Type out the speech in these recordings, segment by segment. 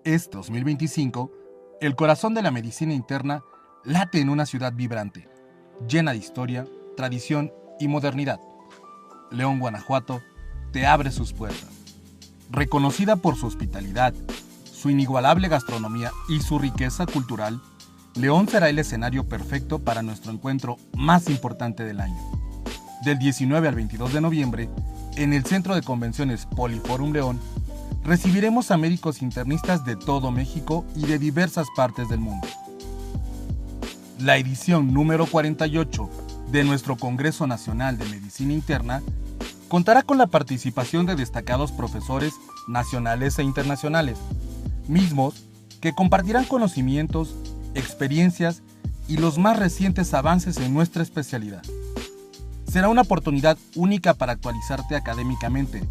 Este 2025, el corazón de la medicina interna late en una ciudad vibrante, llena de historia, tradición y modernidad. León, Guanajuato, te abre sus puertas. Reconocida por su hospitalidad, su inigualable gastronomía y su riqueza cultural, León será el escenario perfecto para nuestro encuentro más importante del año. Del 19 al 22 de noviembre, en el Centro de Convenciones Poliforum León, recibiremos a médicos internistas de todo México y de diversas partes del mundo. La edición número 48 de nuestro Congreso Nacional de Medicina Interna contará con la participación de destacados profesores nacionales e internacionales, mismos que compartirán conocimientos, experiencias y los más recientes avances en nuestra especialidad. Será una oportunidad única para actualizarte académicamente,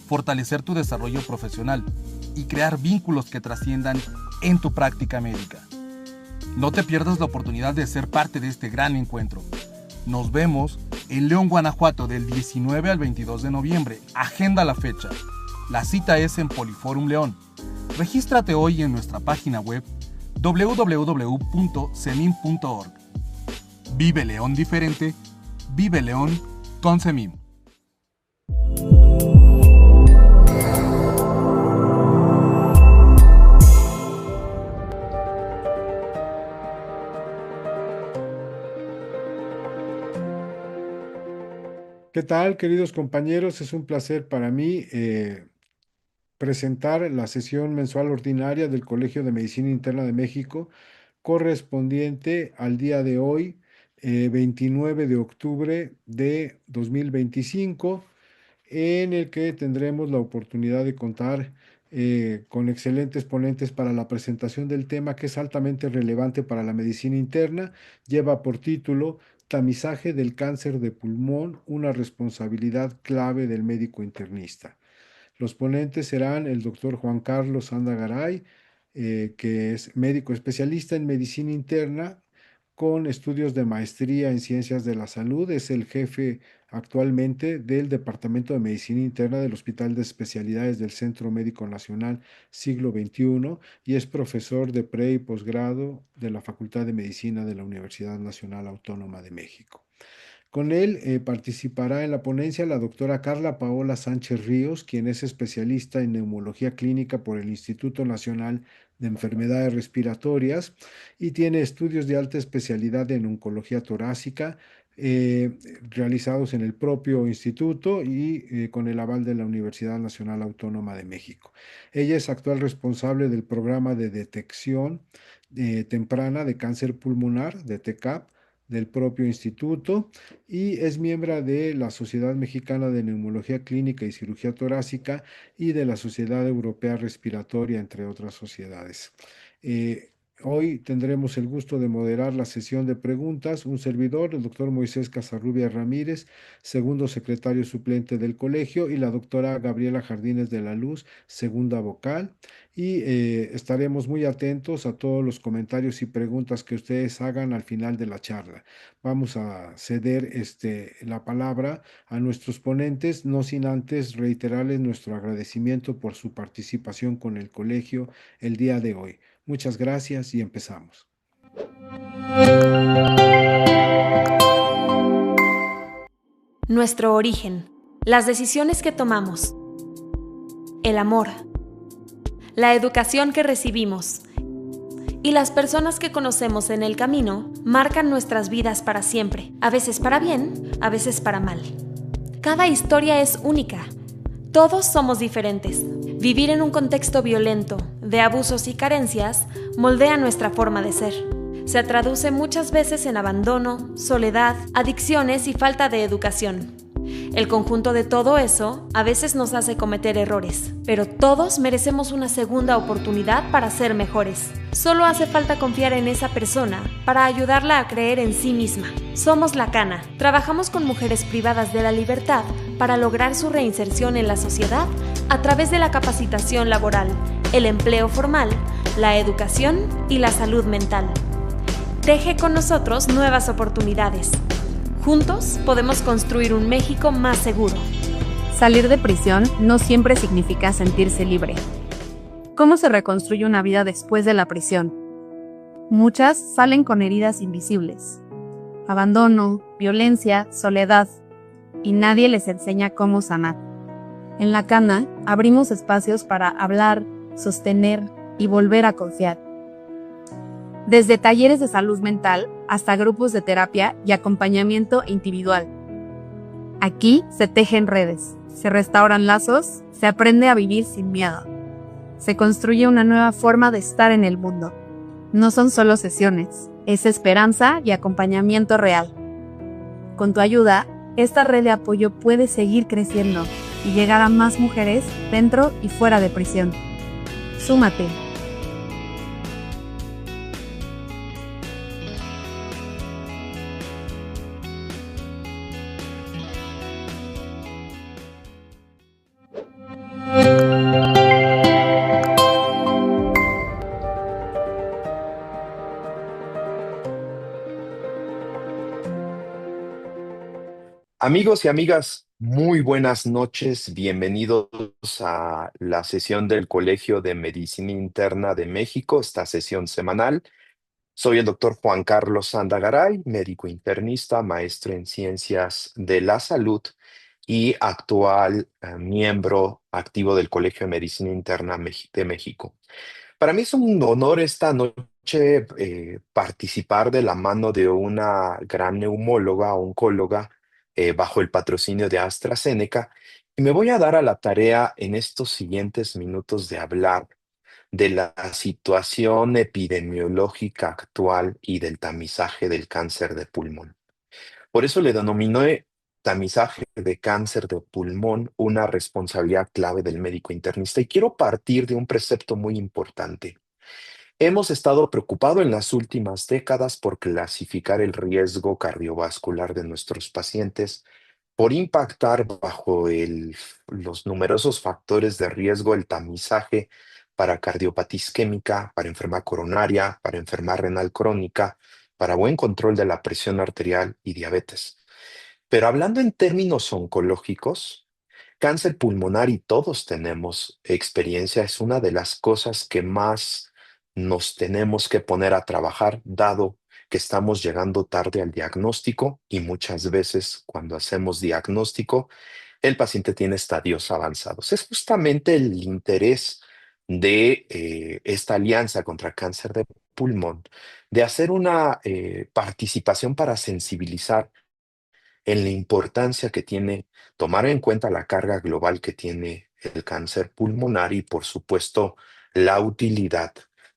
fortalecer tu desarrollo profesional y crear vínculos que trasciendan en tu práctica médica. No te pierdas la oportunidad de ser parte de este gran encuentro. Nos vemos en León, Guanajuato, del 19 al 22 de noviembre. Agenda la fecha. La cita es en Poliforum León. Regístrate hoy en nuestra página web www.cemim.org. Vive León diferente. Vive León con CEMIM. ¿Qué tal, queridos compañeros? Es un placer para mí presentar la sesión mensual ordinaria del Colegio de Medicina Interna de México, correspondiente al día de hoy, 29 de octubre de 2025, en el que tendremos la oportunidad de contar con excelentes ponentes para la presentación del tema, que es altamente relevante para la medicina interna. Lleva por título Tamizaje del cáncer de pulmón, una responsabilidad clave del médico internista. Los ponentes serán el doctor Juan Carlos Anda Garay, que es médico especialista en medicina interna con estudios de maestría en ciencias de la salud. Es el jefe actualmente del Departamento de Medicina Interna del Hospital de Especialidades del Centro Médico Nacional Siglo XXI y es profesor de pre y posgrado de la Facultad de Medicina de la Universidad Nacional Autónoma de México. Con él participará en la ponencia la doctora Carla Paola Sánchez Ríos, quien es especialista en neumología clínica por el Instituto Nacional de Enfermedades Respiratorias y tiene estudios de alta especialidad en oncología torácica realizados en el propio instituto y con el aval de la Universidad Nacional Autónoma de México. Ella es actual responsable del programa de detección temprana de cáncer pulmonar, de TCAP, del propio instituto y es miembro de la Sociedad Mexicana de Neumología Clínica y Cirugía Torácica y de la Sociedad Europea Respiratoria, entre otras sociedades. Hoy tendremos el gusto de moderar la sesión de preguntas. Un servidor, el doctor Moisés Casarrubia Ramírez, segundo secretario suplente del colegio, y la doctora Gabriela Jardines de la Luz, segunda vocal. Y estaremos muy atentos a todos los comentarios y preguntas que ustedes hagan al final de la charla. Vamos a ceder la palabra a nuestros ponentes, no sin antes reiterarles nuestro agradecimiento por su participación con el colegio el día de hoy. Muchas gracias y empezamos. Nuestro origen, las decisiones que tomamos, el amor, la educación que recibimos y las personas que conocemos en el camino marcan nuestras vidas para siempre, a veces para bien, a veces para mal. Cada historia es única. Todos somos diferentes. Vivir en un contexto violento, de abusos y carencias, moldea nuestra forma de ser. Se traduce muchas veces en abandono, soledad, adicciones y falta de educación. El conjunto de todo eso a veces nos hace cometer errores, pero todos merecemos una segunda oportunidad para ser mejores. Solo hace falta confiar en esa persona para ayudarla a creer en sí misma. Somos La Cana. Trabajamos con mujeres privadas de la libertad para lograr su reinserción en la sociedad a través de la capacitación laboral, el empleo formal, la educación y la salud mental. Teje con nosotros nuevas oportunidades. Juntos podemos construir un México más seguro. Salir de prisión no siempre significa sentirse libre. ¿Cómo se reconstruye una vida después de la prisión? Muchas salen con heridas invisibles. Abandono, violencia, soledad. Y nadie les enseña cómo sanar. En La Cana abrimos espacios para hablar, sostener y volver a confiar. Desde talleres de salud mental hasta grupos de terapia y acompañamiento individual. Aquí se tejen redes, se restauran lazos, se aprende a vivir sin miedo. Se construye una nueva forma de estar en el mundo. No son solo sesiones, es esperanza y acompañamiento real. Con tu ayuda, esta red de apoyo puede seguir creciendo y llegar a más mujeres dentro y fuera de prisión. Súmate. Amigos y amigas, muy buenas noches. Bienvenidos a la sesión del Colegio de Medicina Interna de México, esta sesión semanal. Soy el doctor Juan Carlos Sandagaray, médico internista, maestro en ciencias de la salud y actual miembro activo del Colegio de Medicina Interna de México. Para mí es un honor esta noche participar de la mano de una gran neumóloga, oncóloga, bajo el patrocinio de AstraZeneca, y me voy a dar a la tarea en estos siguientes minutos de hablar de la situación epidemiológica actual y del tamizaje del cáncer de pulmón. Por eso le denominé tamizaje de cáncer de pulmón una responsabilidad clave del médico internista, y quiero partir de un precepto muy importante. Hemos estado preocupados en las últimas décadas por clasificar el riesgo cardiovascular de nuestros pacientes, por impactar bajo los numerosos factores de riesgo el tamizaje para cardiopatía isquémica, para enfermedad coronaria, para enfermedad renal crónica, para buen control de la presión arterial y diabetes. Pero hablando en términos oncológicos, cáncer pulmonar, y todos tenemos experiencia, es una de las cosas que más nos tenemos que poner a trabajar, dado que estamos llegando tarde al diagnóstico, y muchas veces cuando hacemos diagnóstico, el paciente tiene estadios avanzados. Es justamente el interés de esta alianza contra cáncer de pulmón, de hacer una participación para sensibilizar en la importancia que tiene tomar en cuenta la carga global que tiene el cáncer pulmonar, y, por supuesto, la utilidad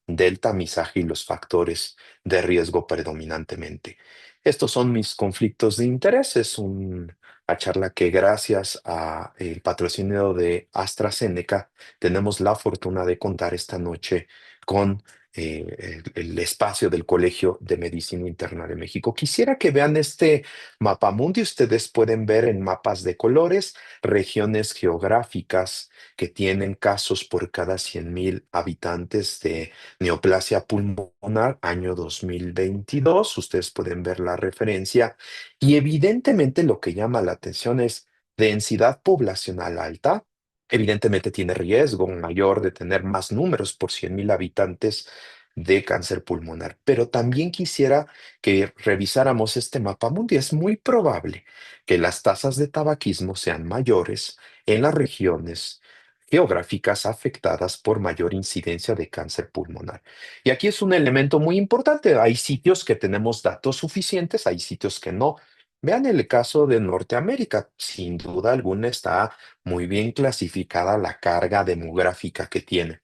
del tamizaje y los factores de riesgo predominantemente. Estos son mis conflictos de interés. Es una charla que, gracias al patrocinio de AstraZeneca, tenemos la fortuna de contar esta noche con el espacio del Colegio de Medicina Interna de México. Quisiera que vean este mapamundi. Ustedes pueden ver en mapas de colores regiones geográficas que tienen casos por cada 100,000 habitantes de neoplasia pulmonar, año 2022. Ustedes pueden ver la referencia, y evidentemente lo que llama la atención es densidad poblacional alta. Evidentemente tiene riesgo mayor de tener más números por 100,000 habitantes de cáncer pulmonar, pero también quisiera que revisáramos este mapa mundi. Es muy probable que las tasas de tabaquismo sean mayores en las regiones geográficas afectadas por mayor incidencia de cáncer pulmonar. Y aquí es un elemento muy importante. Hay sitios que tenemos datos suficientes, hay sitios que no. Vean el caso de Norteamérica. Sin duda alguna está muy bien clasificada la carga demográfica que tiene.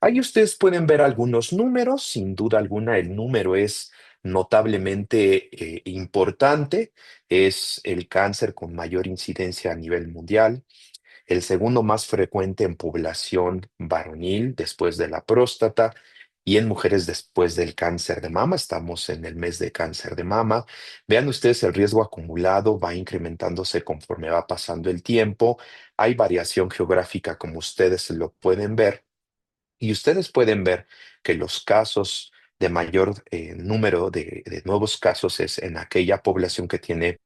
Ahí ustedes pueden ver algunos números. Sin duda alguna, el número es notablemente importante. Es el cáncer con mayor incidencia a nivel mundial, el segundo más frecuente en población varonil después de la próstata, y en mujeres después del cáncer de mama. Estamos en el mes de cáncer de mama. Vean ustedes, el riesgo acumulado va incrementándose conforme va pasando el tiempo. Hay variación geográfica, como ustedes lo pueden ver, y ustedes pueden ver que los casos de mayor número de nuevos casos es en aquella población que tiene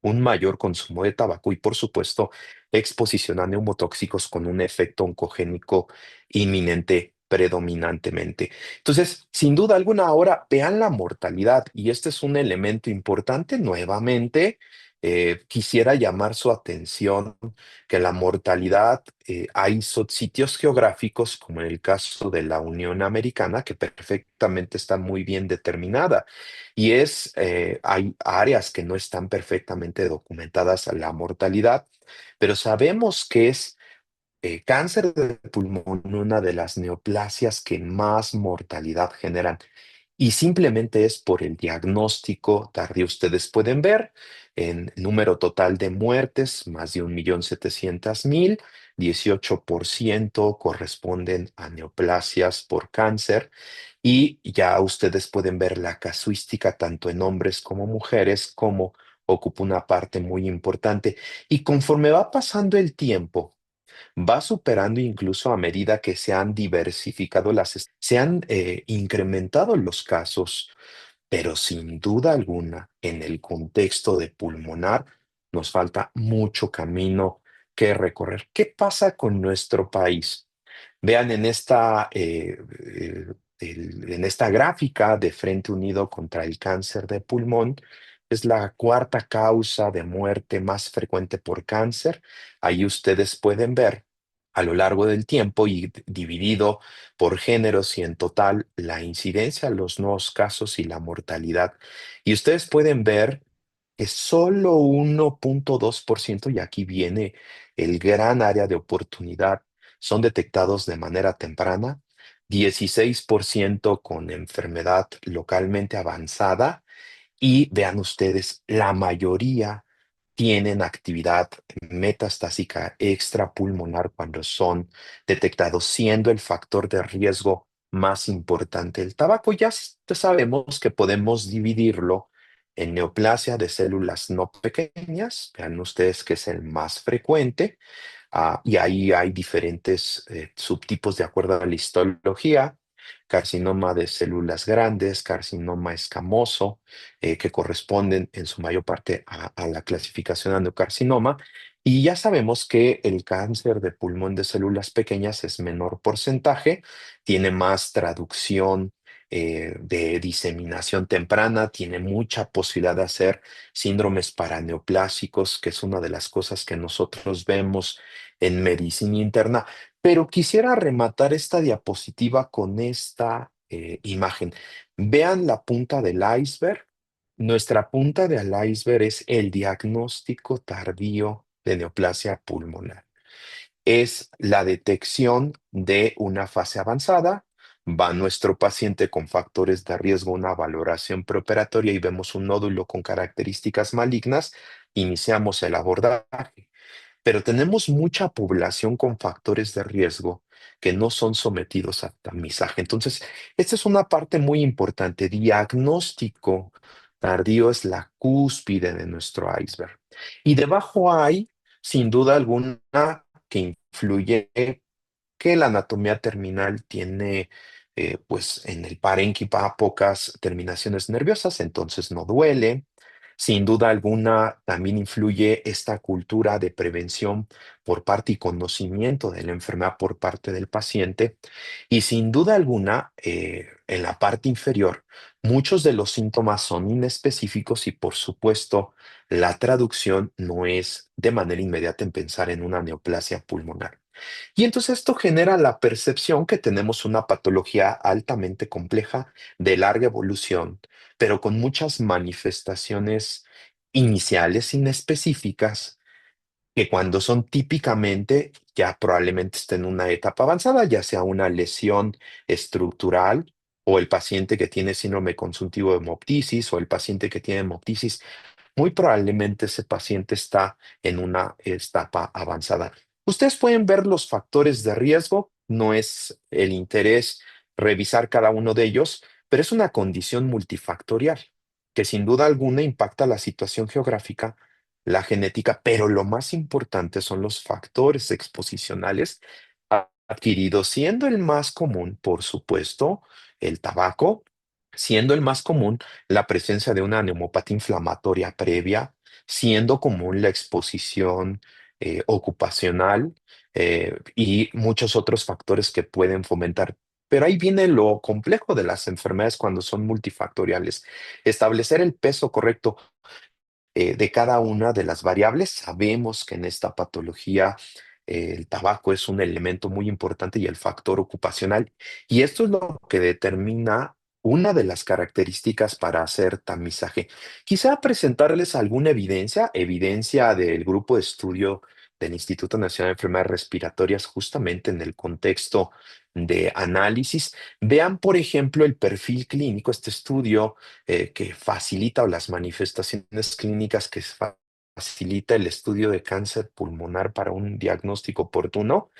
un mayor consumo de tabaco y, por supuesto, exposición a neumotóxicos con un efecto oncogénico inminente predominantemente. Entonces, sin duda alguna, ahora vean la mortalidad y este es un elemento importante nuevamente. Quisiera llamar su atención que la mortalidad, hay sitios geográficos, como en el caso de la Unión Americana, que perfectamente está muy bien determinada. Hay áreas que no están perfectamente documentadas a la mortalidad, pero sabemos que es cáncer de pulmón una de las neoplasias que más mortalidad generan. Y simplemente es por el diagnóstico tardío. Ustedes pueden ver en número total de muertes, más de 1.700.000, 18% corresponden a neoplasias por cáncer. Y ya ustedes pueden ver la casuística tanto en hombres como mujeres, como ocupa una parte muy importante. Y conforme va pasando el tiempo, va superando incluso a medida que se han diversificado se han incrementado los casos, pero sin duda alguna, en el contexto de pulmonar, nos falta mucho camino que recorrer. ¿Qué pasa con nuestro país? Vean en esta gráfica de Frente Unido contra el Cáncer de Pulmón, es la cuarta causa de muerte más frecuente por cáncer. Ahí ustedes pueden ver a lo largo del tiempo y dividido por géneros y en total la incidencia, los nuevos casos y la mortalidad. Y ustedes pueden ver que solo 1.2%, y aquí viene el gran área de oportunidad, son detectados de manera temprana, 16% con enfermedad localmente avanzada y vean ustedes, la mayoría tienen actividad metastásica extrapulmonar cuando son detectados, siendo el factor de riesgo más importante el tabaco. Sabemos que podemos dividirlo en neoplasia de células no pequeñas, vean ustedes que es el más frecuente. Y ahí hay diferentes subtipos de acuerdo a la histología: carcinoma de células grandes, carcinoma escamoso, que corresponden en su mayor parte a la clasificación adenocarcinoma. Y ya sabemos que el cáncer de pulmón de células pequeñas es menor porcentaje, tiene más traducción de diseminación temprana, tiene mucha posibilidad de hacer síndromes paraneoplásicos, que es una de las cosas que nosotros vemos en medicina interna. Pero quisiera rematar esta diapositiva con esta imagen. Vean la punta del iceberg. Nuestra punta del iceberg es el diagnóstico tardío de neoplasia pulmonar. Es la detección de una fase avanzada. Va nuestro paciente con factores de riesgo, una valoración preoperatoria y vemos un nódulo con características malignas. Iniciamos el abordaje, pero tenemos mucha población con factores de riesgo que no son sometidos a tamizaje. Entonces, esta es una parte muy importante. Diagnóstico tardío es la cúspide de nuestro iceberg. Y debajo hay, sin duda alguna, que influye que la anatomía terminal tiene, pues en el parénquima pocas terminaciones nerviosas, entonces no duele. Sin duda alguna, también influye esta cultura de prevención por parte y conocimiento de la enfermedad por parte del paciente. Y sin duda alguna, en la parte inferior, muchos de los síntomas son inespecíficos y, por supuesto, la traducción no es de manera inmediata en pensar en una neoplasia pulmonar. Y entonces esto genera la percepción que tenemos una patología altamente compleja, de larga evolución, pero con muchas manifestaciones iniciales inespecíficas, que cuando son típicamente ya probablemente estén en una etapa avanzada, ya sea una lesión estructural o el paciente que tiene síndrome consultivo de hemoptisis o el paciente que tiene hemoptisis. Muy probablemente ese paciente está en una etapa avanzada. Ustedes pueden ver los factores de riesgo, no es el interés revisar cada uno de ellos, pero es una condición multifactorial que sin duda alguna impacta la situación geográfica, la genética, pero lo más importante son los factores exposicionales adquiridos, siendo el más común, por supuesto, el tabaco, siendo el más común la presencia de una neumopatía inflamatoria previa, siendo común la exposición ocupacional y muchos otros factores que pueden fomentar. Pero ahí viene lo complejo de las enfermedades cuando son multifactoriales. Establecer el peso correcto de cada una de las variables. Sabemos que en esta patología el tabaco es un elemento muy importante y el factor ocupacional. Y esto es lo que determina una de las características para hacer tamizaje. Quisiera presentarles alguna evidencia del grupo de estudio del Instituto Nacional de Enfermedades Respiratorias, justamente en el contexto de análisis. Vean, por ejemplo, el perfil clínico, este estudio que facilita o las manifestaciones clínicas que facilita el estudio de cáncer pulmonar para un diagnóstico oportuno.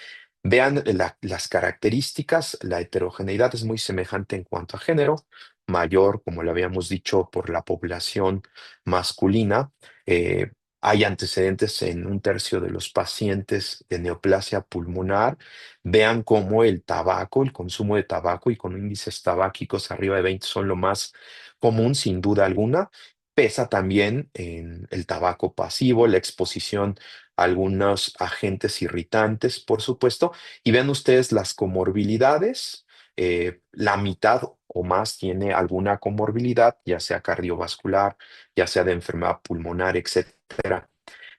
Vean las características, la heterogeneidad es muy semejante en cuanto a género, mayor, como lo habíamos dicho, por la población masculina. Eh, Hay antecedentes en un tercio de los pacientes de neoplasia pulmonar. Vean cómo el tabaco, el consumo de tabaco y con índices tabáquicos arriba de 20 son lo más común, sin duda alguna. Pesa también en el tabaco pasivo, la exposición a algunos agentes irritantes, por supuesto. Y vean ustedes las comorbilidades. La mitad o más tiene alguna comorbilidad, ya sea cardiovascular, ya sea de enfermedad pulmonar, etcétera.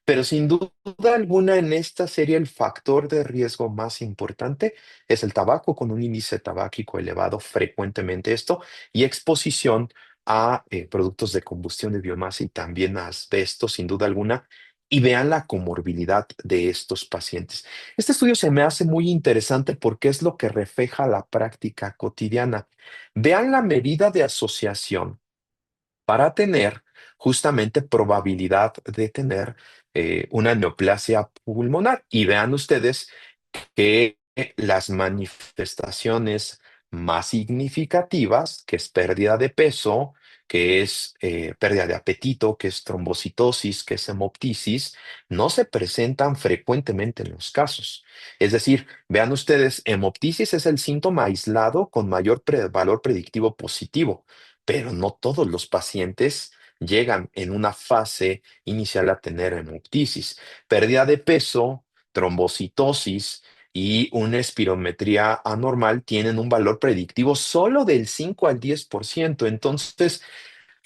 Pero sin duda alguna en esta serie el factor de riesgo más importante es el tabaco con un índice tabáquico elevado, frecuentemente esto, y exposición a productos de combustión de biomasa y también a asbesto, sin duda alguna. Y vean la comorbilidad de estos pacientes. Este estudio se me hace muy interesante porque es lo que refleja la práctica cotidiana. Vean la medida de asociación para tener justamente probabilidad de tener una neoplasia pulmonar. Y vean ustedes que las manifestaciones más significativas, que es pérdida de peso, que es pérdida de apetito, que es trombocitosis, que es hemoptisis, no se presentan frecuentemente en los casos. Es decir, vean ustedes, hemoptisis es el síntoma aislado con mayor valor predictivo positivo, pero no todos los pacientes llegan en una fase inicial a tener hemoptisis. Pérdida de peso, trombocitosis y una espirometría anormal tienen un valor predictivo solo del 5 al 10%. Entonces,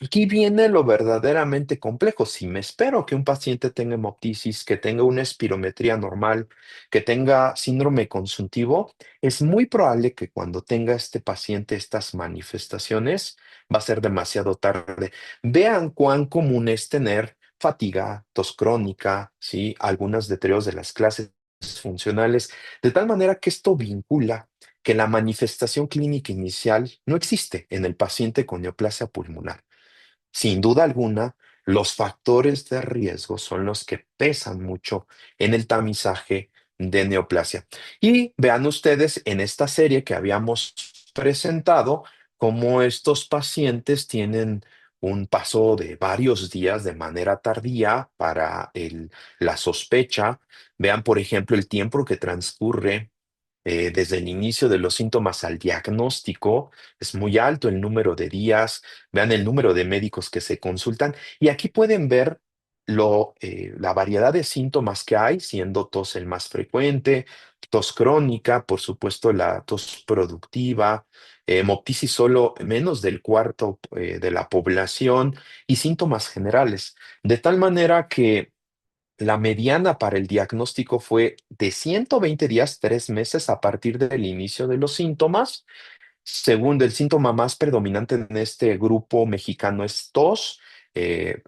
aquí viene lo verdaderamente complejo. Si me espero que un paciente tenga hemoptisis, que tenga una espirometría normal, que tenga síndrome consuntivo, es muy probable que cuando tenga este paciente estas manifestaciones va a ser demasiado tarde. Vean cuán común es tener fatiga, tos crónica, ¿sí? Algunos deterioros de las clases funcionales, de tal manera que esto vincula que la manifestación clínica inicial no existe en el paciente con neoplasia pulmonar. Sin duda alguna, los factores de riesgo son los que pesan mucho en el tamizaje de neoplasia. Y vean ustedes en esta serie que habíamos presentado cómo estos pacientes tienen un paso de varios días de manera tardía para la sospecha. Vean, por ejemplo, el tiempo que transcurre desde el inicio de los síntomas al diagnóstico. Es muy alto el número de días. Vean el número de médicos que se consultan y aquí pueden ver la variedad de síntomas que hay, siendo tos el más frecuente, tos crónica, por supuesto la tos productiva, hemoptisis solo menos del cuarto de la población y síntomas generales. De tal manera que la mediana para el diagnóstico fue de 120 días, 3 meses a partir del inicio de los síntomas. Segundo, el síntoma más predominante en este grupo mexicano es tos,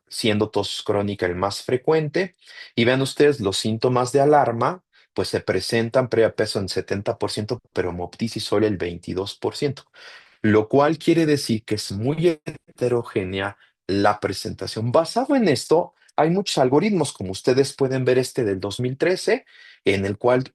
siendo tos crónica el más frecuente. Y vean ustedes, los síntomas de alarma, pues se presentan preapeso en 70%, pero hemoptisis solo el 22%, lo cual quiere decir que es muy heterogénea la presentación. Basado en esto, hay muchos algoritmos, como ustedes pueden ver este del 2013, en el cual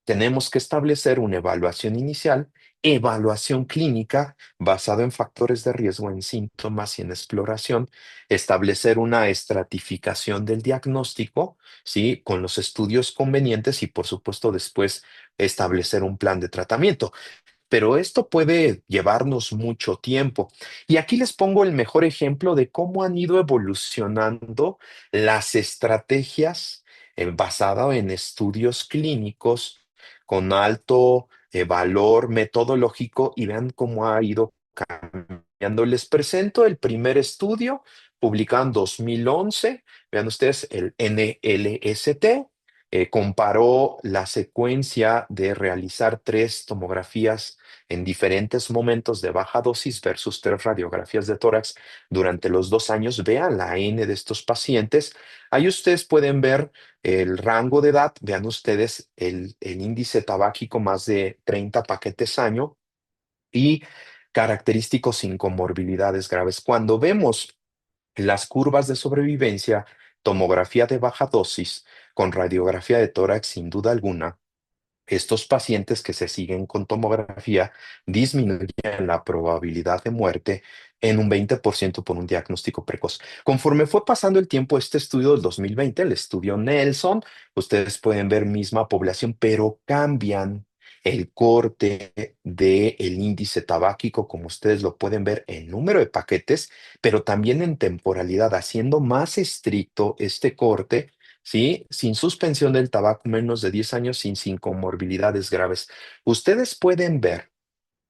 tenemos que establecer una evaluación inicial, evaluación clínica basado en factores de riesgo, en síntomas y en exploración, establecer una estratificación del diagnóstico, ¿sí? Con los estudios convenientes y, por supuesto, después establecer un plan de tratamiento. pero esto puede llevarnos mucho tiempo. Y aquí les pongo el mejor ejemplo de cómo han ido evolucionando las estrategias basadas en estudios clínicos con alto valor metodológico y vean cómo ha ido cambiando. Les presento el primer estudio publicado en 2011. Vean ustedes, el NLST comparó la secuencia de realizar 3 tomografías en diferentes momentos de baja dosis versus 3 radiografías de tórax durante los 2 años. Vean la N de estos pacientes. Ahí ustedes pueden ver el rango de edad. Vean ustedes el índice tabáquico, más de 30 paquetes año, y característicos sin comorbilidades graves. Cuando vemos las curvas de sobrevivencia, tomografía de baja dosis con radiografía de tórax, sin duda alguna, estos pacientes que se siguen con tomografía disminuyen la probabilidad de muerte en un 20% por un diagnóstico precoz. Conforme fue pasando el tiempo, este estudio del 2020, el estudio Nelson, ustedes pueden ver misma población, pero cambian el corte del índice tabáquico, como ustedes lo pueden ver en número de paquetes, pero también en temporalidad, haciendo más estricto este corte. ¿Sí? Sin suspensión del tabaco, menos de 10 años, sin comorbilidades graves. Ustedes pueden ver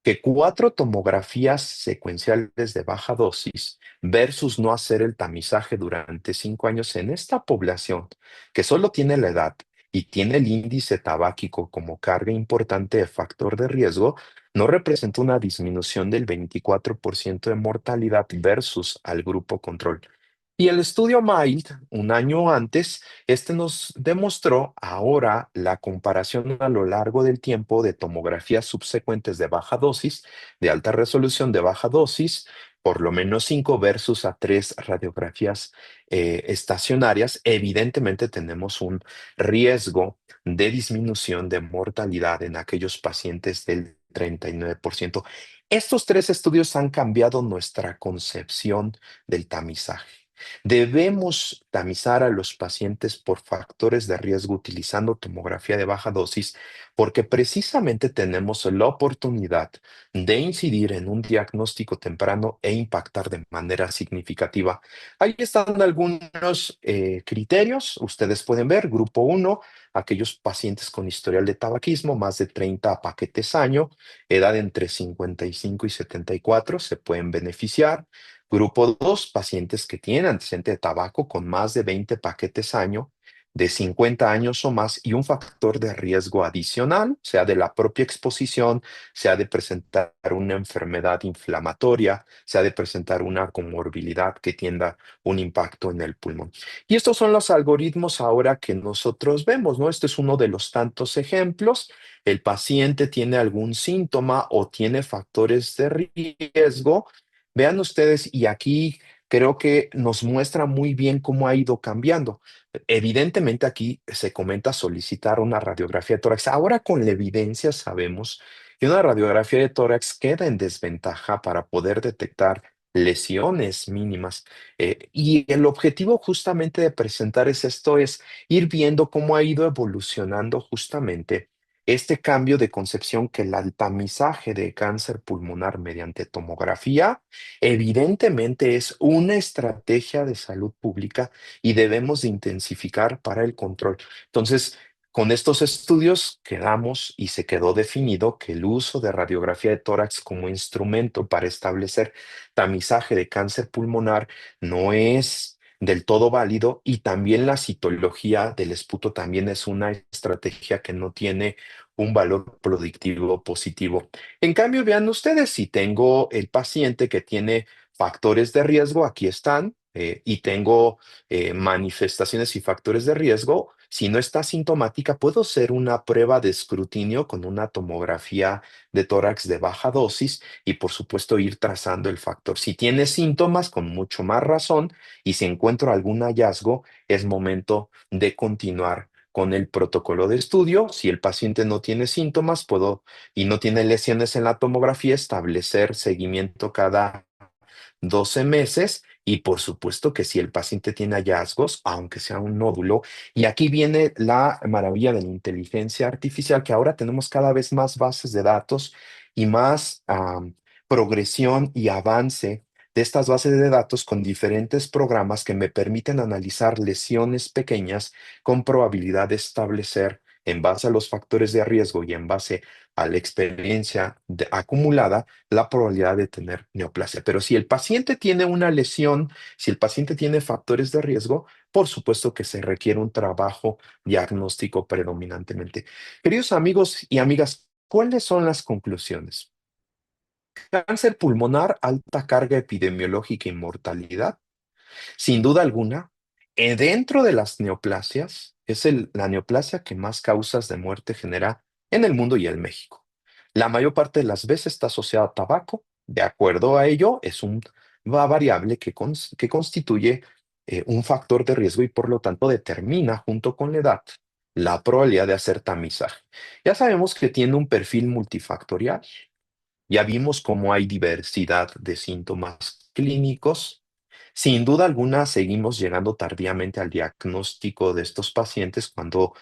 que 4 tomografías secuenciales de baja dosis versus no hacer el tamizaje durante 5 años en esta población que solo tiene la edad y tiene el índice tabáquico como carga importante de factor de riesgo, no representa una disminución del 24% de mortalidad versus al grupo control. Y el estudio MILD, un año antes, este nos demostró ahora la comparación a lo largo del tiempo de tomografías subsecuentes de baja dosis, de alta resolución de baja dosis, por lo menos 5 versus a 3 radiografías estacionarias. Evidentemente tenemos un riesgo de disminución de mortalidad en aquellos pacientes del 39%. Estos 3 estudios han cambiado nuestra concepción del tamizaje. Debemos tamizar a los pacientes por factores de riesgo utilizando tomografía de baja dosis porque precisamente tenemos la oportunidad de incidir en un diagnóstico temprano e impactar de manera significativa. Ahí están algunos criterios. Ustedes pueden ver, grupo 1, aquellos pacientes con historial de tabaquismo, más de 30 paquetes año, edad entre 55 y 74, se pueden beneficiar. Grupo 2, pacientes que tienen antecedente de tabaco con más de 20 paquetes año, de 50 años o más, y un factor de riesgo adicional, sea de la propia exposición, sea de presentar una enfermedad inflamatoria, sea de presentar una comorbilidad que tienda un impacto en el pulmón. Y estos son los algoritmos ahora que nosotros vemos, ¿no? Este es uno de los tantos ejemplos. El paciente tiene algún síntoma o tiene factores de riesgo. Vean ustedes, y aquí creo que nos muestra muy bien cómo ha ido cambiando. Evidentemente aquí se comenta solicitar una radiografía de tórax. Ahora con la evidencia sabemos que una radiografía de tórax queda en desventaja para poder detectar lesiones mínimas. Y el objetivo justamente de presentar esto, es ir viendo cómo ha ido evolucionando justamente este cambio de concepción, que el tamizaje de cáncer pulmonar mediante tomografía evidentemente es una estrategia de salud pública y debemos de intensificar para el control. Entonces, con estos estudios quedamos y se quedó definido que el uso de radiografía de tórax como instrumento para establecer tamizaje de cáncer pulmonar no es del todo válido, y también la citología del esputo también es una estrategia que no tiene un valor predictivo positivo. En cambio, vean ustedes, si tengo el paciente que tiene factores de riesgo, aquí están, y tengo manifestaciones y factores de riesgo. Si no está sintomática, puedo hacer una prueba de escrutinio con una tomografía de tórax de baja dosis y, por supuesto, ir trazando el factor. Si tiene síntomas, con mucho más razón, y si encuentro algún hallazgo, es momento de continuar con el protocolo de estudio. Si el paciente no tiene síntomas, y no tiene lesiones en la tomografía, establecer seguimiento cada 12 meses. Y por supuesto que si el paciente tiene hallazgos, aunque sea un nódulo, y aquí viene la maravilla de la inteligencia artificial, que ahora tenemos cada vez más bases de datos y más progresión y avance de estas bases de datos con diferentes programas que me permiten analizar lesiones pequeñas con probabilidad de establecer, en base a los factores de riesgo y en base a la experiencia acumulada, la probabilidad de tener neoplasia. Pero si el paciente tiene una lesión, si el paciente tiene factores de riesgo, por supuesto que se requiere un trabajo diagnóstico predominantemente. Queridos amigos y amigas, ¿cuáles son las conclusiones? Cáncer pulmonar, alta carga epidemiológica y mortalidad. Sin duda alguna, dentro de las neoplasias, es la neoplasia que más causas de muerte genera en el mundo y en México. La mayor parte de las veces está asociada a tabaco. De acuerdo a ello, es una variable que constituye un factor de riesgo y por lo tanto determina junto con la edad la probabilidad de hacer tamizaje. Ya sabemos que tiene un perfil multifactorial. Ya vimos cómo hay diversidad de síntomas clínicos. Sin duda alguna, seguimos llegando tardíamente al diagnóstico de estos pacientes cuando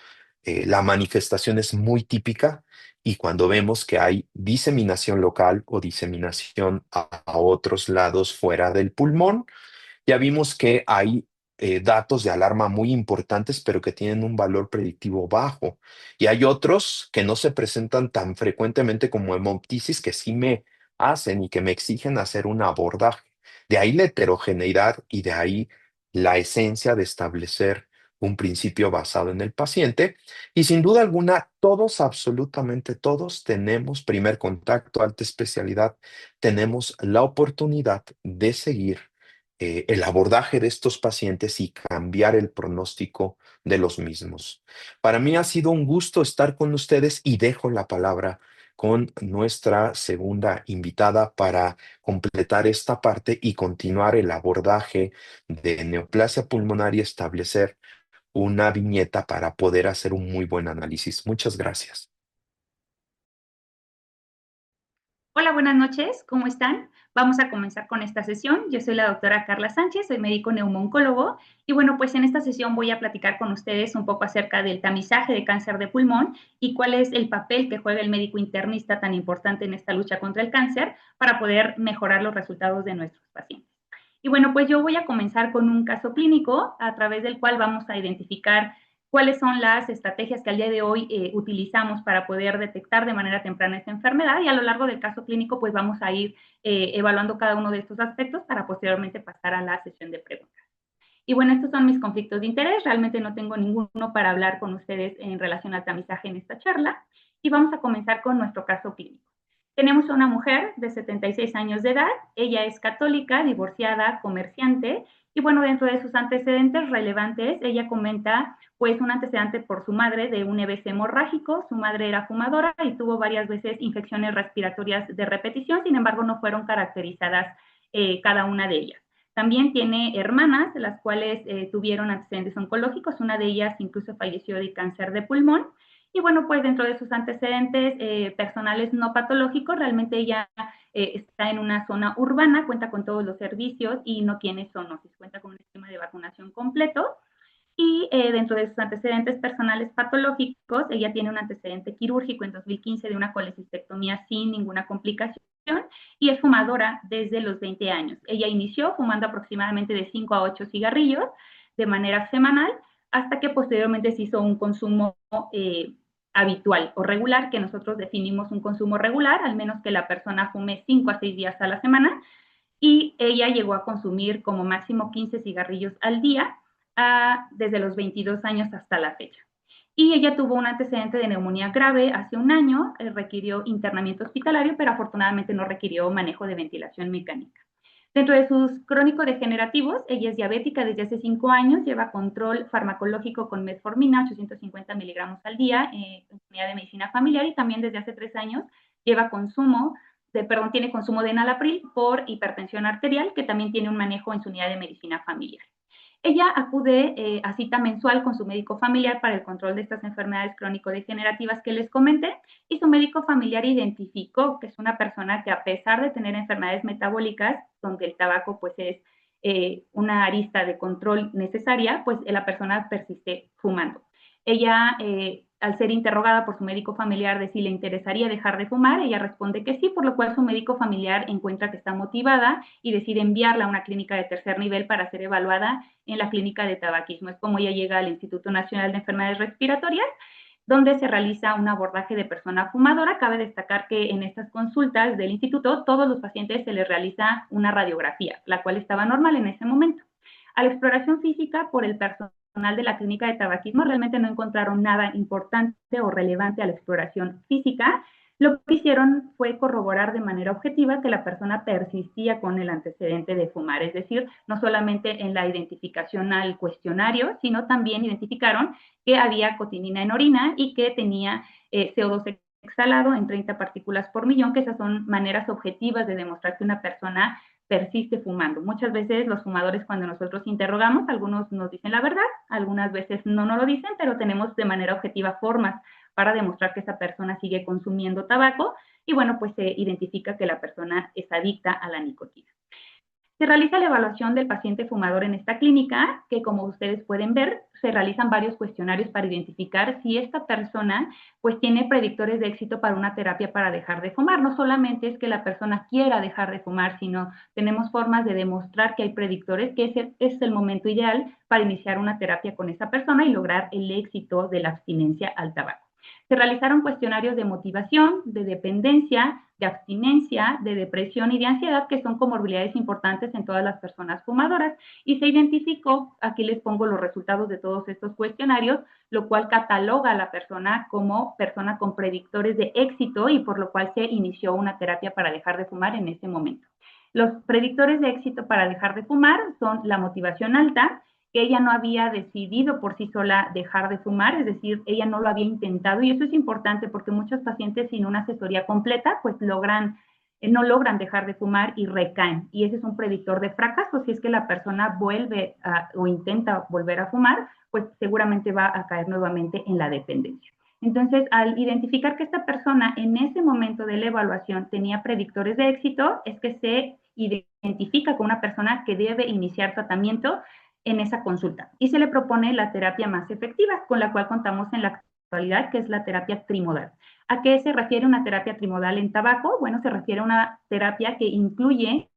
la manifestación es muy típica y cuando vemos que hay diseminación local o diseminación a otros lados fuera del pulmón. Ya vimos que hay datos de alarma muy importantes, pero que tienen un valor predictivo bajo. Y hay otros que no se presentan tan frecuentemente como hemoptisis, que sí me hacen y que me exigen hacer un abordaje. De ahí la heterogeneidad y de ahí la esencia de establecer un principio basado en el paciente. Y sin duda alguna, todos, absolutamente todos, tenemos primer contacto, alta especialidad, tenemos la oportunidad de seguir el abordaje de estos pacientes y cambiar el pronóstico de los mismos. Para mí ha sido un gusto estar con ustedes y dejo la palabra con nuestra segunda invitada para completar esta parte y continuar el abordaje de neoplasia pulmonar y establecer una viñeta para poder hacer un muy buen análisis. Muchas gracias. Hola, buenas noches, ¿cómo están? Vamos a comenzar con esta sesión. Yo soy la doctora Carla Sánchez, soy médico neumooncólogo y bueno, pues en esta sesión voy a platicar con ustedes un poco acerca del tamizaje de cáncer de pulmón y cuál es el papel que juega el médico internista tan importante en esta lucha contra el cáncer para poder mejorar los resultados de nuestros pacientes. Y bueno, pues yo voy a comenzar con un caso clínico a través del cual vamos a identificar cuáles son las estrategias que al día de hoy utilizamos para poder detectar de manera temprana esta enfermedad y a lo largo del caso clínico pues vamos a ir evaluando cada uno de estos aspectos para posteriormente pasar a la sesión de preguntas. Y bueno, estos son mis conflictos de interés, realmente no tengo ninguno para hablar con ustedes en relación al tamizaje en esta charla y vamos a comenzar con nuestro caso clínico. Tenemos a una mujer de 76 años de edad, ella es católica, divorciada, comerciante, y bueno, dentro de sus antecedentes relevantes, ella comenta pues un antecedente por su madre de un EBC hemorrágico, su madre era fumadora y tuvo varias veces infecciones respiratorias de repetición, sin embargo no fueron caracterizadas cada una de ellas. También tiene hermanas, las cuales tuvieron antecedentes oncológicos, una de ellas incluso falleció de cáncer de pulmón, y bueno, pues dentro de sus antecedentes personales no patológicos, realmente ella está en una zona urbana, cuenta con todos los servicios y no tiene zoonosis, cuenta con un esquema de vacunación completo. Y dentro de sus antecedentes personales patológicos, ella tiene un antecedente quirúrgico en 2015 de una colecistectomía sin ninguna complicación y es fumadora desde los 20 años. Ella inició fumando aproximadamente de 5 a 8 cigarrillos de manera semanal hasta que posteriormente se hizo un consumo habitual o regular, que nosotros definimos un consumo regular, al menos que la persona fume 5 a 6 días a la semana, y ella llegó a consumir como máximo 15 cigarrillos al día desde los 22 años hasta la fecha. Y ella tuvo un antecedente de neumonía grave hace un año, requirió internamiento hospitalario, pero afortunadamente no requirió manejo de ventilación mecánica. Dentro de sus crónico-degenerativos, ella es diabética desde hace 5 años, lleva control farmacológico con metformina, 850 miligramos al día, en unidad de medicina familiar, y también desde hace 3 años lleva tiene consumo de enalapril por hipertensión arterial, que también tiene un manejo en su unidad de medicina familiar. Ella acude a cita mensual con su médico familiar para el control de estas enfermedades crónico-degenerativas que les comenté, y su médico familiar identificó que es una persona que, a pesar de tener enfermedades metabólicas, donde el tabaco pues es una arista de control necesaria, pues la persona persiste fumando. Ella al ser interrogada por su médico familiar de si le interesaría dejar de fumar, ella responde que sí, por lo cual su médico familiar encuentra que está motivada y decide enviarla a una clínica de tercer nivel para ser evaluada en la clínica de tabaquismo. Es como ella llega al Instituto Nacional de Enfermedades Respiratorias, donde se realiza un abordaje de persona fumadora. Cabe destacar que en estas consultas del instituto, todos los pacientes se les realiza una radiografía, la cual estaba normal en ese momento. A la exploración física por el personal de la clínica de tabaquismo realmente no encontraron nada importante o relevante a la exploración física. Lo que hicieron fue corroborar de manera objetiva que la persona persistía con el antecedente de fumar, es decir, no solamente en la identificación al cuestionario, sino también identificaron que había cotinina en orina y que tenía CO2 exhalado en 30 partículas por millón, que esas son maneras objetivas de demostrar que una persona persiste fumando. Muchas veces los fumadores, cuando nosotros interrogamos, algunos nos dicen la verdad, algunas veces no nos lo dicen, pero tenemos de manera objetiva formas para demostrar que esa persona sigue consumiendo tabaco y bueno, pues se identifica que la persona es adicta a la nicotina. Se realiza la evaluación del paciente fumador en esta clínica, que como ustedes pueden ver, se realizan varios cuestionarios para identificar si esta persona pues tiene predictores de éxito para una terapia para dejar de fumar. No solamente es que la persona quiera dejar de fumar, sino tenemos formas de demostrar que hay predictores, que es el momento ideal para iniciar una terapia con esa persona y lograr el éxito de la abstinencia al tabaco. Se realizaron cuestionarios de motivación, de dependencia, de abstinencia, de depresión y de ansiedad, que son comorbilidades importantes en todas las personas fumadoras. Y se identificó, aquí les pongo los resultados de todos estos cuestionarios, lo cual cataloga a la persona como persona con predictores de éxito y por lo cual se inició una terapia para dejar de fumar en ese momento. Los predictores de éxito para dejar de fumar son la motivación alta, que ella no había decidido por sí sola dejar de fumar, es decir, ella no lo había intentado, y eso es importante porque muchos pacientes sin una asesoría completa pues no logran dejar de fumar y recaen, y ese es un predictor de fracaso. Si es que la persona vuelve o intenta volver a fumar, pues seguramente va a caer nuevamente en la dependencia. Entonces, al identificar que esta persona en ese momento de la evaluación tenía predictores de éxito, es que se identifica con una persona que debe iniciar tratamiento en esa consulta y se le propone la terapia más efectiva con la cual contamos en la actualidad, que es la terapia trimodal. ¿A qué se refiere una terapia trimodal en tabaco? Bueno, se refiere a una terapia que incluye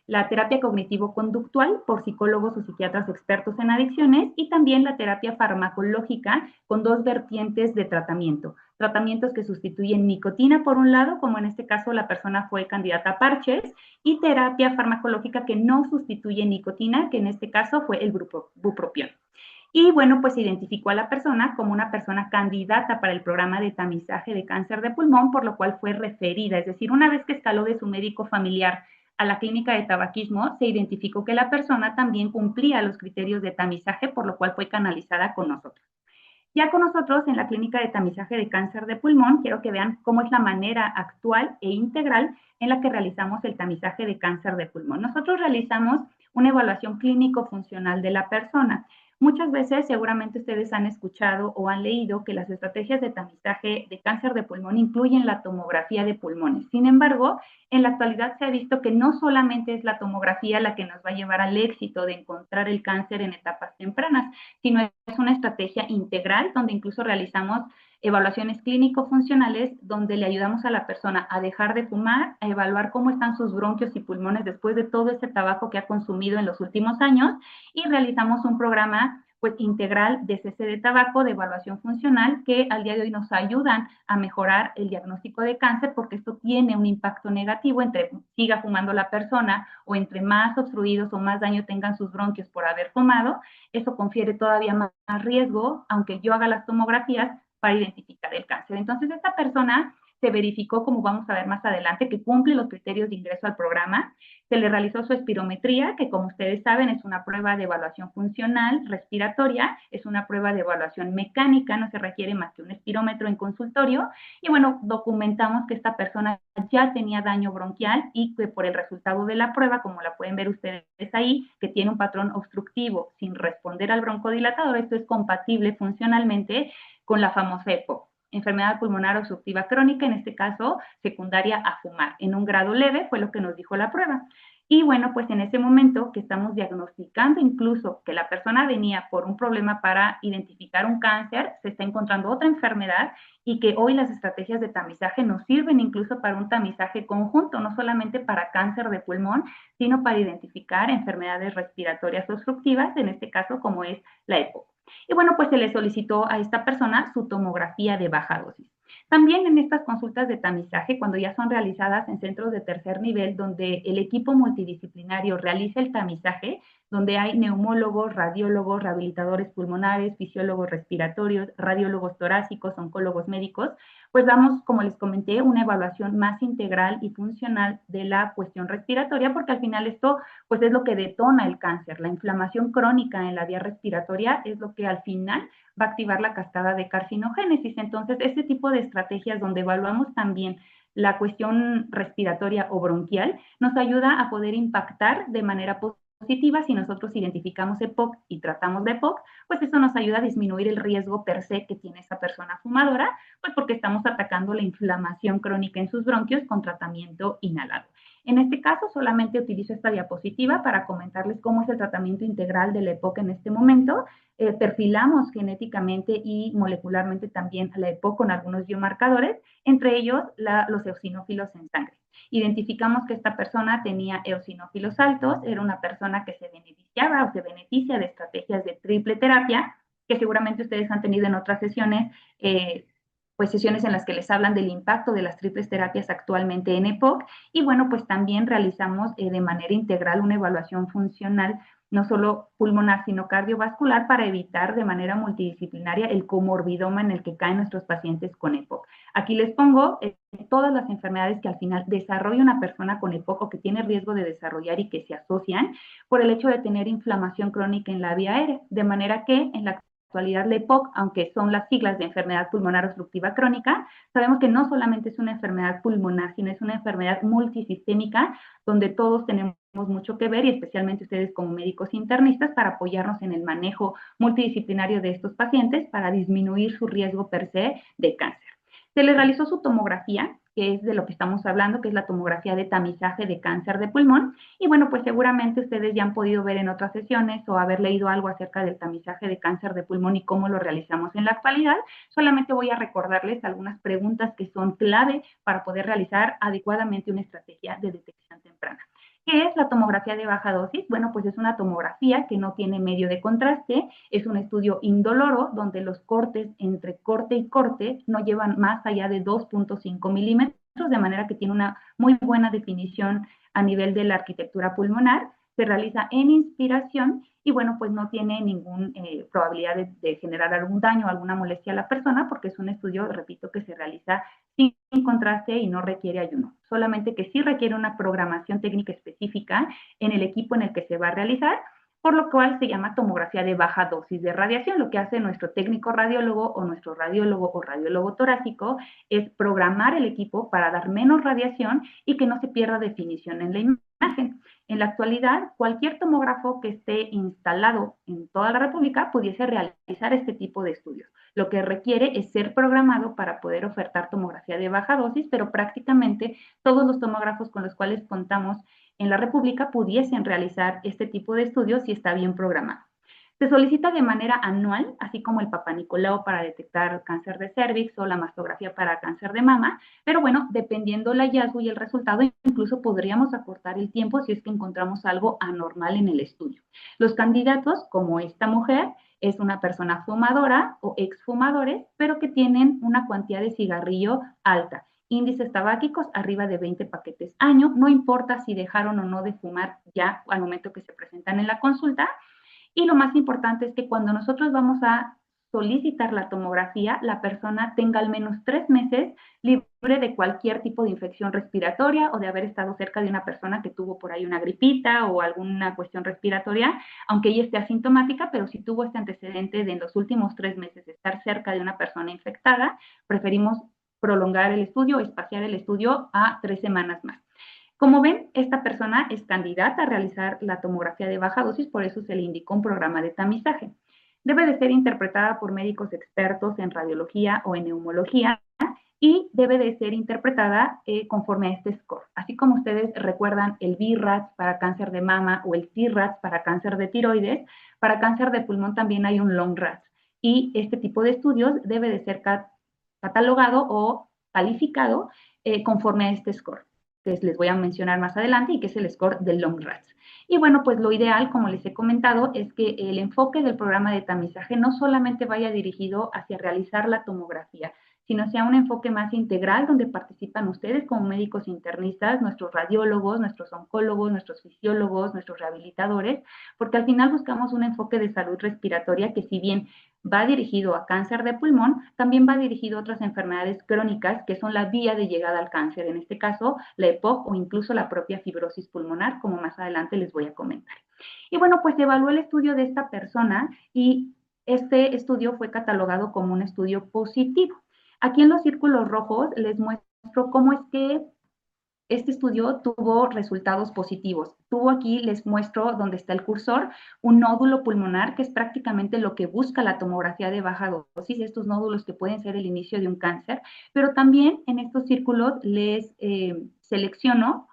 la terapia cognitivo-conductual por psicólogos o psiquiatras expertos en adicciones y también la terapia farmacológica con dos vertientes de tratamiento. Tratamientos que sustituyen nicotina por un lado, como en este caso la persona fue candidata a parches, y terapia farmacológica que no sustituye nicotina, que en este caso fue el bupropión. Y bueno, pues identificó a la persona como una persona candidata para el programa de tamizaje de cáncer de pulmón, por lo cual fue referida. Es decir, una vez que escaló de su médico familiar a la clínica de tabaquismo, se identificó que la persona también cumplía los criterios de tamizaje, por lo cual fue canalizada con nosotros. Ya con nosotros en la clínica de tamizaje de cáncer de pulmón, quiero que vean cómo es la manera actual e integral en la que realizamos el tamizaje de cáncer de pulmón. Nosotros realizamos una evaluación clínico-funcional de la persona. Muchas veces seguramente ustedes han escuchado o han leído que las estrategias de tamizaje de cáncer de pulmón incluyen la tomografía de pulmones. Sin embargo, en la actualidad se ha visto que no solamente es la tomografía la que nos va a llevar al éxito de encontrar el cáncer en etapas tempranas, sino es una estrategia integral donde incluso realizamos evaluaciones clínico-funcionales donde le ayudamos a la persona a dejar de fumar, a evaluar cómo están sus bronquios y pulmones después de todo ese tabaco que ha consumido en los últimos años, y realizamos un programa pues integral de cese de tabaco, de evaluación funcional, que al día de hoy nos ayudan a mejorar el diagnóstico de cáncer, porque esto tiene un impacto negativo entre siga fumando la persona o entre más obstruidos o más daño tengan sus bronquios por haber fumado. Eso confiere todavía más riesgo, aunque yo haga las tomografías, para identificar el cáncer. Entonces, esta persona se verificó, como vamos a ver más adelante, que cumple los criterios de ingreso al programa. Se le realizó su espirometría, que como ustedes saben es una prueba de evaluación funcional respiratoria, es una prueba de evaluación mecánica, no se requiere más que un espirómetro en consultorio. Y bueno, documentamos que esta persona ya tenía daño bronquial y que por el resultado de la prueba, como la pueden ver ustedes ahí, que tiene un patrón obstructivo sin responder al broncodilatador, esto es compatible funcionalmente con la famosa EPOC, enfermedad pulmonar obstructiva crónica, en este caso secundaria a fumar, en un grado leve, fue lo que nos dijo la prueba. Y bueno, pues en ese momento que estamos diagnosticando incluso que la persona venía por un problema para identificar un cáncer, se está encontrando otra enfermedad y que hoy las estrategias de tamizaje nos sirven incluso para un tamizaje conjunto, no solamente para cáncer de pulmón, sino para identificar enfermedades respiratorias obstructivas, en este caso como es la EPOC. Y bueno, pues se le solicitó a esta persona su tomografía de baja dosis. También en estas consultas de tamizaje, cuando ya son realizadas en centros de tercer nivel, donde el equipo multidisciplinario realiza el tamizaje, donde hay neumólogos, radiólogos, rehabilitadores pulmonares, fisiólogos respiratorios, radiólogos torácicos, oncólogos médicos, pues damos, como les comenté, una evaluación más integral y funcional de la cuestión respiratoria, porque al final esto pues es lo que detona el cáncer. La inflamación crónica en la vía respiratoria es lo que al final va a activar la cascada de carcinogénesis. Entonces, este tipo de estrategias donde evaluamos también la cuestión respiratoria o bronquial nos ayuda a poder impactar de manera positiva. Si nosotros identificamos EPOC y tratamos de EPOC, pues eso nos ayuda a disminuir el riesgo per se que tiene esa persona fumadora, pues porque estamos atacando la inflamación crónica en sus bronquios con tratamiento inhalado. En este caso, solamente utilizo esta diapositiva para comentarles cómo es el tratamiento integral de la EPOC en este momento. Perfilamos genéticamente y molecularmente también a la EPOC con algunos biomarcadores, entre ellos los eosinófilos en sangre. Identificamos que esta persona tenía eosinófilos altos, era una persona que se beneficiaba o se beneficia de estrategias de triple terapia, que seguramente ustedes han tenido en otras sesiones, pues sesiones en las que les hablan del impacto de las triples terapias actualmente en EPOC, y bueno, pues también realizamos de manera integral una evaluación funcional, no solo pulmonar, sino cardiovascular, para evitar de manera multidisciplinaria el comorbidoma en el que caen nuestros pacientes con EPOC. Aquí les pongo todas las enfermedades que al final desarrolla una persona con EPOC o que tiene riesgo de desarrollar y que se asocian por el hecho de tener inflamación crónica en la vía aérea, de manera que en la actualidad la EPOC, aunque son las siglas de enfermedad pulmonar obstructiva crónica, sabemos que no solamente es una enfermedad pulmonar, sino es una enfermedad multisistémica donde todos tenemos mucho que ver, y especialmente ustedes como médicos internistas, para apoyarnos en el manejo multidisciplinario de estos pacientes para disminuir su riesgo per se de cáncer. Se le realizó su tomografía, que es de lo que estamos hablando, que es la tomografía de tamizaje de cáncer de pulmón. Y bueno, pues seguramente ustedes ya han podido ver en otras sesiones o haber leído algo acerca del tamizaje de cáncer de pulmón y cómo lo realizamos en la actualidad. Solamente voy a recordarles algunas preguntas que son clave para poder realizar adecuadamente una estrategia de detección temprana. ¿Qué es la tomografía de baja dosis? Bueno, pues es una tomografía que no tiene medio de contraste, es un estudio indoloro donde los cortes entre corte y corte no llevan más allá de 2.5 milímetros, de manera que tiene una muy buena definición a nivel de la arquitectura pulmonar. Se realiza en inspiración y bueno, pues no tiene ninguna probabilidad de generar algún daño o alguna molestia a la persona, porque es un estudio, repito, que se realiza sin contraste y no requiere ayuno. Solamente que sí requiere una programación técnica específica en el equipo en el que se va a realizar, por lo cual se llama tomografía de baja dosis de radiación. Lo que hace nuestro técnico radiólogo o nuestro radiólogo o radiólogo torácico es programar el equipo para dar menos radiación y que no se pierda definición en la imagen. En la actualidad, cualquier tomógrafo que esté instalado en toda la República pudiese realizar este tipo de estudios. Lo que requiere es ser programado para poder ofertar tomografía de baja dosis, pero prácticamente todos los tomógrafos con los cuales contamos en la República pudiesen realizar este tipo de estudios si está bien programado. Se solicita de manera anual, así como el Papá Nicolau para detectar cáncer de cervix o la mastografía para cáncer de mama, pero bueno, dependiendo el hallazgo y el resultado, incluso podríamos acortar el tiempo si es que encontramos algo anormal en el estudio. Los candidatos, como esta mujer, es una persona fumadora o exfumadores, pero que tienen una cantidad de cigarrillo alta, índices tabáquicos arriba de 20 paquetes año, no importa si dejaron o no de fumar ya al momento que se presentan en la consulta. Y lo más importante es que cuando nosotros vamos a solicitar la tomografía, la persona tenga al menos 3 meses libre de cualquier tipo de infección respiratoria o de haber estado cerca de una persona que tuvo por ahí una gripita o alguna cuestión respiratoria, aunque ella esté asintomática, pero si tuvo este antecedente de en los últimos 3 meses estar cerca de una persona infectada, preferimos prolongar el estudio, espaciar el estudio a 3 semanas más. Como ven, esta persona es candidata a realizar la tomografía de baja dosis, por eso se le indicó un programa de tamizaje. Debe de ser interpretada por médicos expertos en radiología o en neumología y debe de ser interpretada conforme a este score. Así como ustedes recuerdan el BRATS para cáncer de mama o el TRATS para cáncer de tiroides, para cáncer de pulmón también hay un LONG-RATS. Y este tipo de estudios debe de ser catalogado o calificado conforme a este score, que les voy a mencionar más adelante y que es el score del LONG-RATS. Y bueno, pues lo ideal, como les he comentado, es que el enfoque del programa de tamizaje no solamente vaya dirigido hacia realizar la tomografía, sino sea un enfoque más integral donde participan ustedes como médicos internistas, nuestros radiólogos, nuestros oncólogos, nuestros fisiólogos, nuestros rehabilitadores, porque al final buscamos un enfoque de salud respiratoria que, si bien va dirigido a cáncer de pulmón, también va dirigido a otras enfermedades crónicas que son la vía de llegada al cáncer, en este caso la EPOC o incluso la propia fibrosis pulmonar, como más adelante les voy a comentar. Y bueno, pues se evaluó el estudio de esta persona y este estudio fue catalogado como un estudio positivo. Aquí en los círculos rojos les muestro cómo es que este estudio tuvo resultados positivos. Tuvo aquí, les muestro donde está el cursor, un nódulo pulmonar, que es prácticamente lo que busca la tomografía de baja dosis, estos nódulos que pueden ser el inicio de un cáncer, pero también en estos círculos les selecciono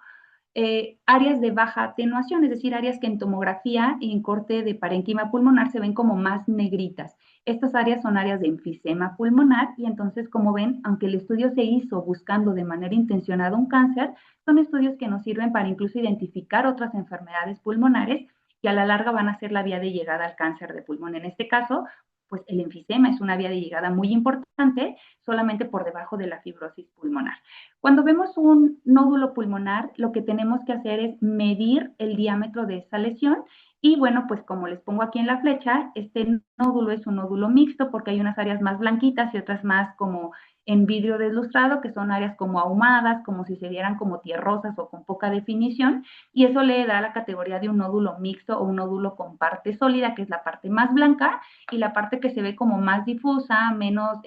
áreas de baja atenuación, es decir, áreas que en tomografía y en corte de parénquima pulmonar se ven como más negritas. Estas áreas son áreas de enfisema pulmonar y entonces, como ven, aunque el estudio se hizo buscando de manera intencionada un cáncer, son estudios que nos sirven para incluso identificar otras enfermedades pulmonares que a la larga van a ser la vía de llegada al cáncer de pulmón. En este caso, pues el enfisema es una vía de llegada muy importante, solamente por debajo de la fibrosis pulmonar. Cuando vemos un nódulo pulmonar, lo que tenemos que hacer es medir el diámetro de esa lesión y bueno, pues como les pongo aquí en la flecha, este nódulo es un nódulo mixto porque hay unas áreas más blanquitas y otras más como en vidrio deslustrado, que son áreas como ahumadas, como si se vieran como tierrosas o con poca definición, y eso le da la categoría de un nódulo mixto o un nódulo con parte sólida, que es la parte más blanca, y la parte que se ve como más difusa, menos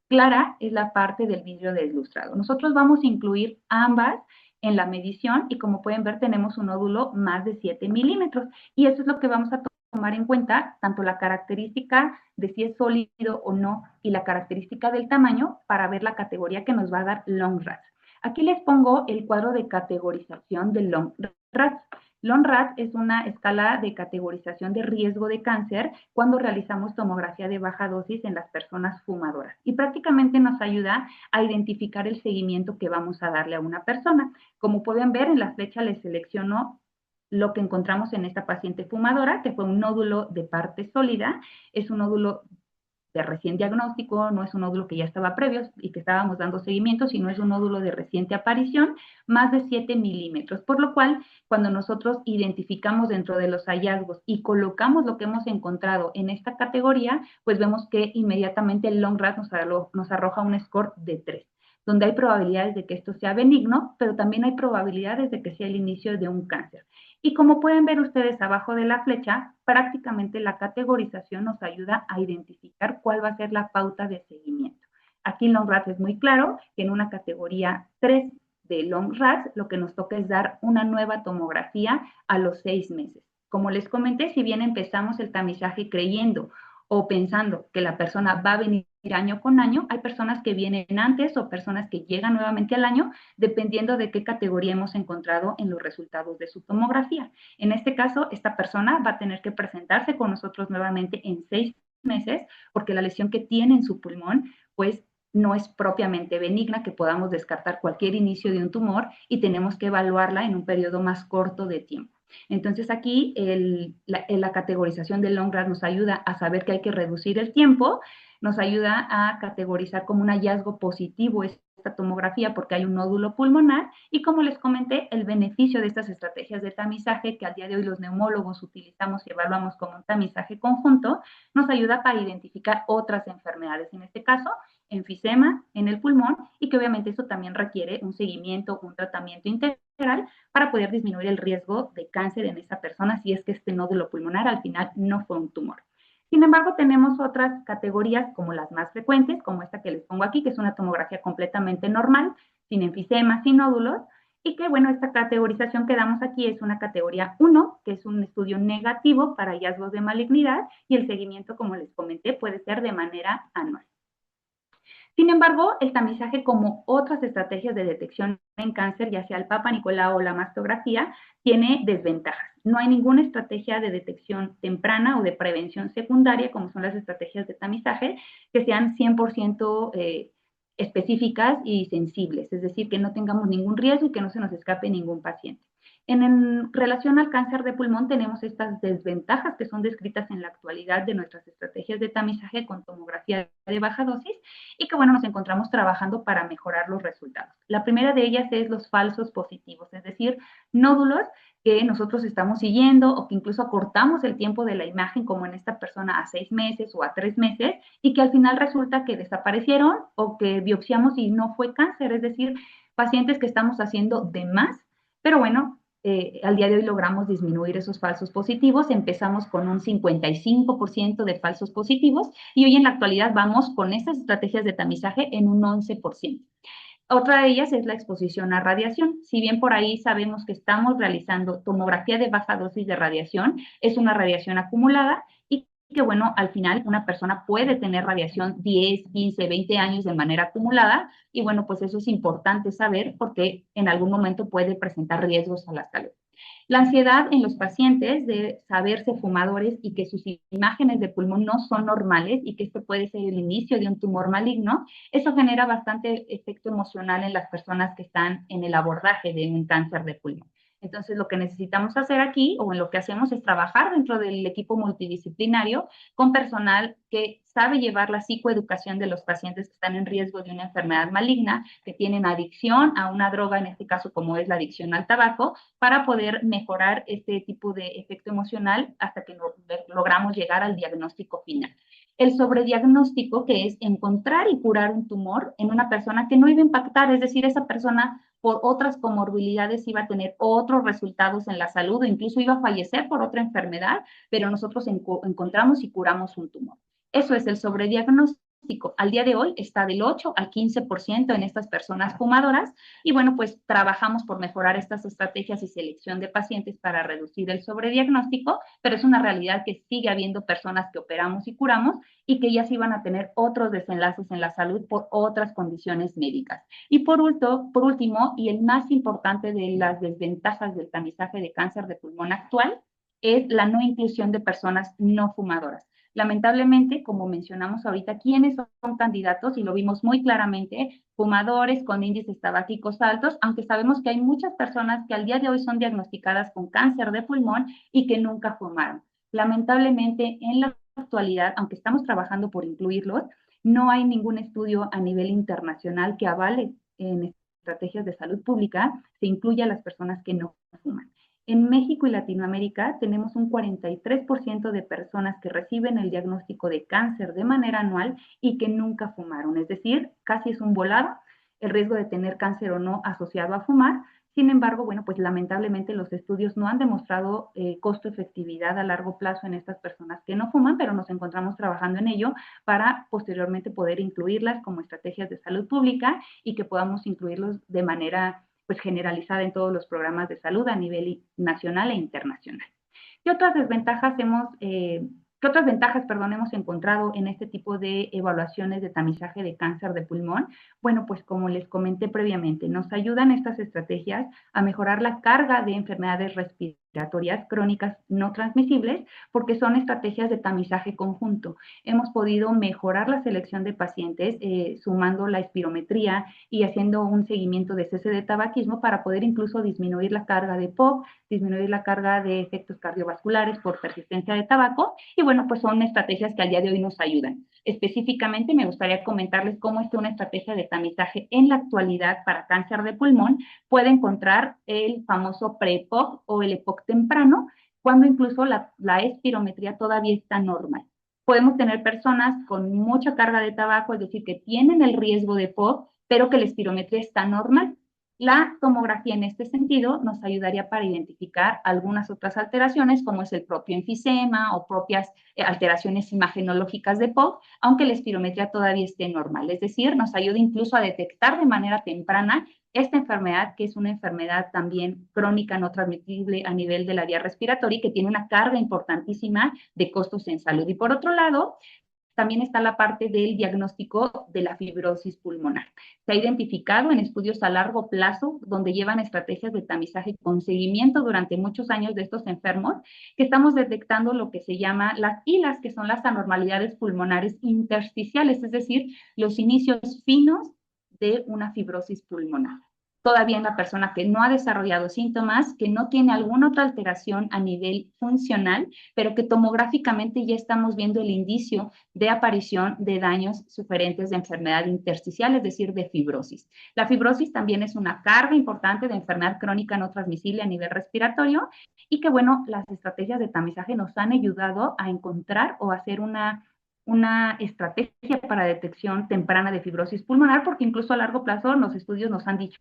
clara, es la parte del vidrio deslustrado. Nosotros vamos a incluir ambas en la medición y como pueden ver tenemos un nódulo más de 7 milímetros y eso es lo que vamos a tomar en cuenta, tanto la característica de si es sólido o no y la característica del tamaño para ver la categoría que nos va a dar LONG-RATS. Aquí les pongo el cuadro de categorización del LONG-RATS. LONG-RATS es una escala de categorización de riesgo de cáncer cuando realizamos tomografía de baja dosis en las personas fumadoras y prácticamente nos ayuda a identificar el seguimiento que vamos a darle a una persona. Como pueden ver, en la flecha les selecciono lo que encontramos en esta paciente fumadora, que fue un nódulo de parte sólida, es un nódulo de recién diagnóstico, no es un nódulo que ya estaba previo y que estábamos dando seguimiento, sino es un nódulo de reciente aparición, más de 7 milímetros, por lo cual cuando nosotros identificamos dentro de los hallazgos y colocamos lo que hemos encontrado en esta categoría, pues vemos que inmediatamente el LONG-RATS nos arroja un score de 3, donde hay probabilidades de que esto sea benigno, pero también hay probabilidades de que sea el inicio de un cáncer. Y como pueden ver ustedes abajo de la flecha, prácticamente la categorización nos ayuda a identificar cuál va a ser la pauta de seguimiento. Aquí en LONG-RATS es muy claro que en una categoría 3 de LONG-RATS lo que nos toca es dar una nueva tomografía a los 6 meses. Como les comenté, si bien empezamos el tamizaje creyendo o pensando que la persona va a venir año con año, hay personas que vienen antes o personas que llegan nuevamente al año, dependiendo de qué categoría hemos encontrado en los resultados de su tomografía. En este caso, esta persona va a tener que presentarse con nosotros nuevamente en 6 meses, porque la lesión que tiene en su pulmón, pues no es propiamente benigna, que podamos descartar cualquier inicio de un tumor y tenemos que evaluarla en un periodo más corto de tiempo. Entonces aquí la categorización del LONG-RATS nos ayuda a saber que hay que reducir el tiempo, nos ayuda a categorizar como un hallazgo positivo esta tomografía porque hay un nódulo pulmonar y como les comenté, el beneficio de estas estrategias de tamizaje que al día de hoy los neumólogos utilizamos y evaluamos como un tamizaje conjunto, nos ayuda para identificar otras enfermedades, en este caso enfisema en el pulmón y que obviamente eso también requiere un seguimiento, un tratamiento integral para poder disminuir el riesgo de cáncer en esa persona si es que este nódulo pulmonar al final no fue un tumor. Sin embargo, tenemos otras categorías como las más frecuentes, como esta que les pongo aquí, que es una tomografía completamente normal, sin enfisema, sin nódulos, y que, bueno, esta categorización que damos aquí es una categoría 1, que es un estudio negativo para hallazgos de malignidad, y el seguimiento, como les comenté, puede ser de manera anual. Sin embargo, el tamizaje, como otras estrategias de detección en cáncer, ya sea el Papa Nicolau o la mastografía, tiene desventajas. No hay ninguna estrategia de detección temprana o de prevención secundaria, como son las estrategias de tamizaje, que sean 100% específicas y sensibles, es decir, que no tengamos ningún riesgo y que no se nos escape ningún paciente. En relación al cáncer de pulmón, tenemos estas desventajas que son descritas en la actualidad de nuestras estrategias de tamizaje con tomografía de baja dosis y que, bueno, nos encontramos trabajando para mejorar los resultados. La primera de ellas es los falsos positivos, es decir, nódulos que nosotros estamos siguiendo o que incluso acortamos el tiempo de la imagen, como en esta persona a 6 meses o a 3 meses, y que al final resulta que desaparecieron o que biopsiamos y no fue cáncer, es decir, pacientes que estamos haciendo de más, pero bueno, al día de hoy logramos disminuir esos falsos positivos, empezamos con un 55% de falsos positivos y hoy en la actualidad vamos con estas estrategias de tamizaje en un 11%. Otra de ellas es la exposición a radiación. Si bien por ahí sabemos que estamos realizando tomografía de baja dosis de radiación, es una radiación acumulada y que, bueno, al final una persona puede tener radiación 10, 15, 20 años de manera acumulada y, bueno, pues eso es importante saber porque en algún momento puede presentar riesgos a la salud. La ansiedad en los pacientes de saberse fumadores y que sus imágenes de pulmón no son normales y que esto puede ser el inicio de un tumor maligno, eso genera bastante efecto emocional en las personas que están en el abordaje de un cáncer de pulmón. Entonces, lo que necesitamos hacer aquí, o en lo que hacemos, es trabajar dentro del equipo multidisciplinario con personal que sabe llevar la psicoeducación de los pacientes que están en riesgo de una enfermedad maligna, que tienen adicción a una droga, en este caso como es la adicción al tabaco, para poder mejorar este tipo de efecto emocional hasta que logramos llegar al diagnóstico final. El sobrediagnóstico, que es encontrar y curar un tumor en una persona que no iba a impactar, es decir, esa persona por otras comorbilidades iba a tener otros resultados en la salud o incluso iba a fallecer por otra enfermedad, pero nosotros encontramos y curamos un tumor. Eso es el sobrediagnóstico. Al día de hoy está del 8 al 15% en estas personas fumadoras y, bueno, pues trabajamos por mejorar estas estrategias y selección de pacientes para reducir el sobrediagnóstico, pero es una realidad que sigue habiendo personas que operamos y curamos y que ya sí van a tener otros desenlaces en la salud por otras condiciones médicas. Y por último, y el más importante de las desventajas del tamizaje de cáncer de pulmón actual, es la no inclusión de personas no fumadoras. Lamentablemente, como mencionamos ahorita, ¿quiénes son candidatos? Y lo vimos muy claramente, fumadores con índices tabáquicos altos, aunque sabemos que hay muchas personas que al día de hoy son diagnosticadas con cáncer de pulmón y que nunca fumaron. Lamentablemente, en la actualidad, aunque estamos trabajando por incluirlos, no hay ningún estudio a nivel internacional que avale en estrategias de salud pública se incluya a las personas que no fuman. En México y Latinoamérica tenemos un 43% de personas que reciben el diagnóstico de cáncer de manera anual y que nunca fumaron, es decir, casi es un volado el riesgo de tener cáncer o no asociado a fumar. Sin embargo, bueno, pues lamentablemente los estudios no han demostrado costo-efectividad a largo plazo en estas personas que no fuman, pero nos encontramos trabajando en ello para posteriormente poder incluirlas como estrategias de salud pública y que podamos incluirlos de manera pues generalizada en todos los programas de salud a nivel nacional e internacional. ¿Qué otras desventajas ¿Qué otras ventajas, hemos encontrado en este tipo de evaluaciones de tamizaje de cáncer de pulmón? Bueno, pues como les comenté previamente, nos ayudan estas estrategias a mejorar la carga de enfermedades respiratorias crónicas no transmisibles porque son estrategias de tamizaje conjunto. Hemos podido mejorar la selección de pacientes sumando la espirometría y haciendo un seguimiento de cese de tabaquismo para poder incluso disminuir la carga de POC, disminuir la carga de efectos cardiovasculares por persistencia de tabaco y, bueno, pues son estrategias que al día de hoy nos ayudan. Específicamente me gustaría comentarles cómo es que una estrategia de tamizaje en la actualidad para cáncer de pulmón puede encontrar el famoso pre-EPOC o el EPOC temprano, cuando incluso la espirometría todavía está normal. Podemos tener personas con mucha carga de tabaco, es decir, que tienen el riesgo de EPOC, pero que la espirometría está normal. La tomografía en este sentido nos ayudaría para identificar algunas otras alteraciones, como es el propio enfisema o propias alteraciones imagenológicas de POC, aunque la espirometría todavía esté normal. Es decir, nos ayuda incluso a detectar de manera temprana esta enfermedad, que es una enfermedad también crónica no transmisible a nivel de la vía respiratoria y que tiene una carga importantísima de costos en salud. Y por otro lado, también está la parte del diagnóstico de la fibrosis pulmonar. Se ha identificado en estudios a largo plazo, donde llevan estrategias de tamizaje con seguimiento durante muchos años de estos enfermos, que estamos detectando lo que se llama las ILAs, que son las anormalidades pulmonares intersticiales, es decir, los inicios finos de una fibrosis pulmonar. Todavía en la persona que no ha desarrollado síntomas, que no tiene alguna otra alteración a nivel funcional, pero que tomográficamente ya estamos viendo el indicio de aparición de daños suferentes de enfermedad intersticial, es decir, de fibrosis. La fibrosis también es una carga importante de enfermedad crónica no transmisible a nivel respiratorio y que, bueno, las estrategias de tamizaje nos han ayudado a encontrar o hacer una estrategia para detección temprana de fibrosis pulmonar, porque incluso a largo plazo los estudios nos han dicho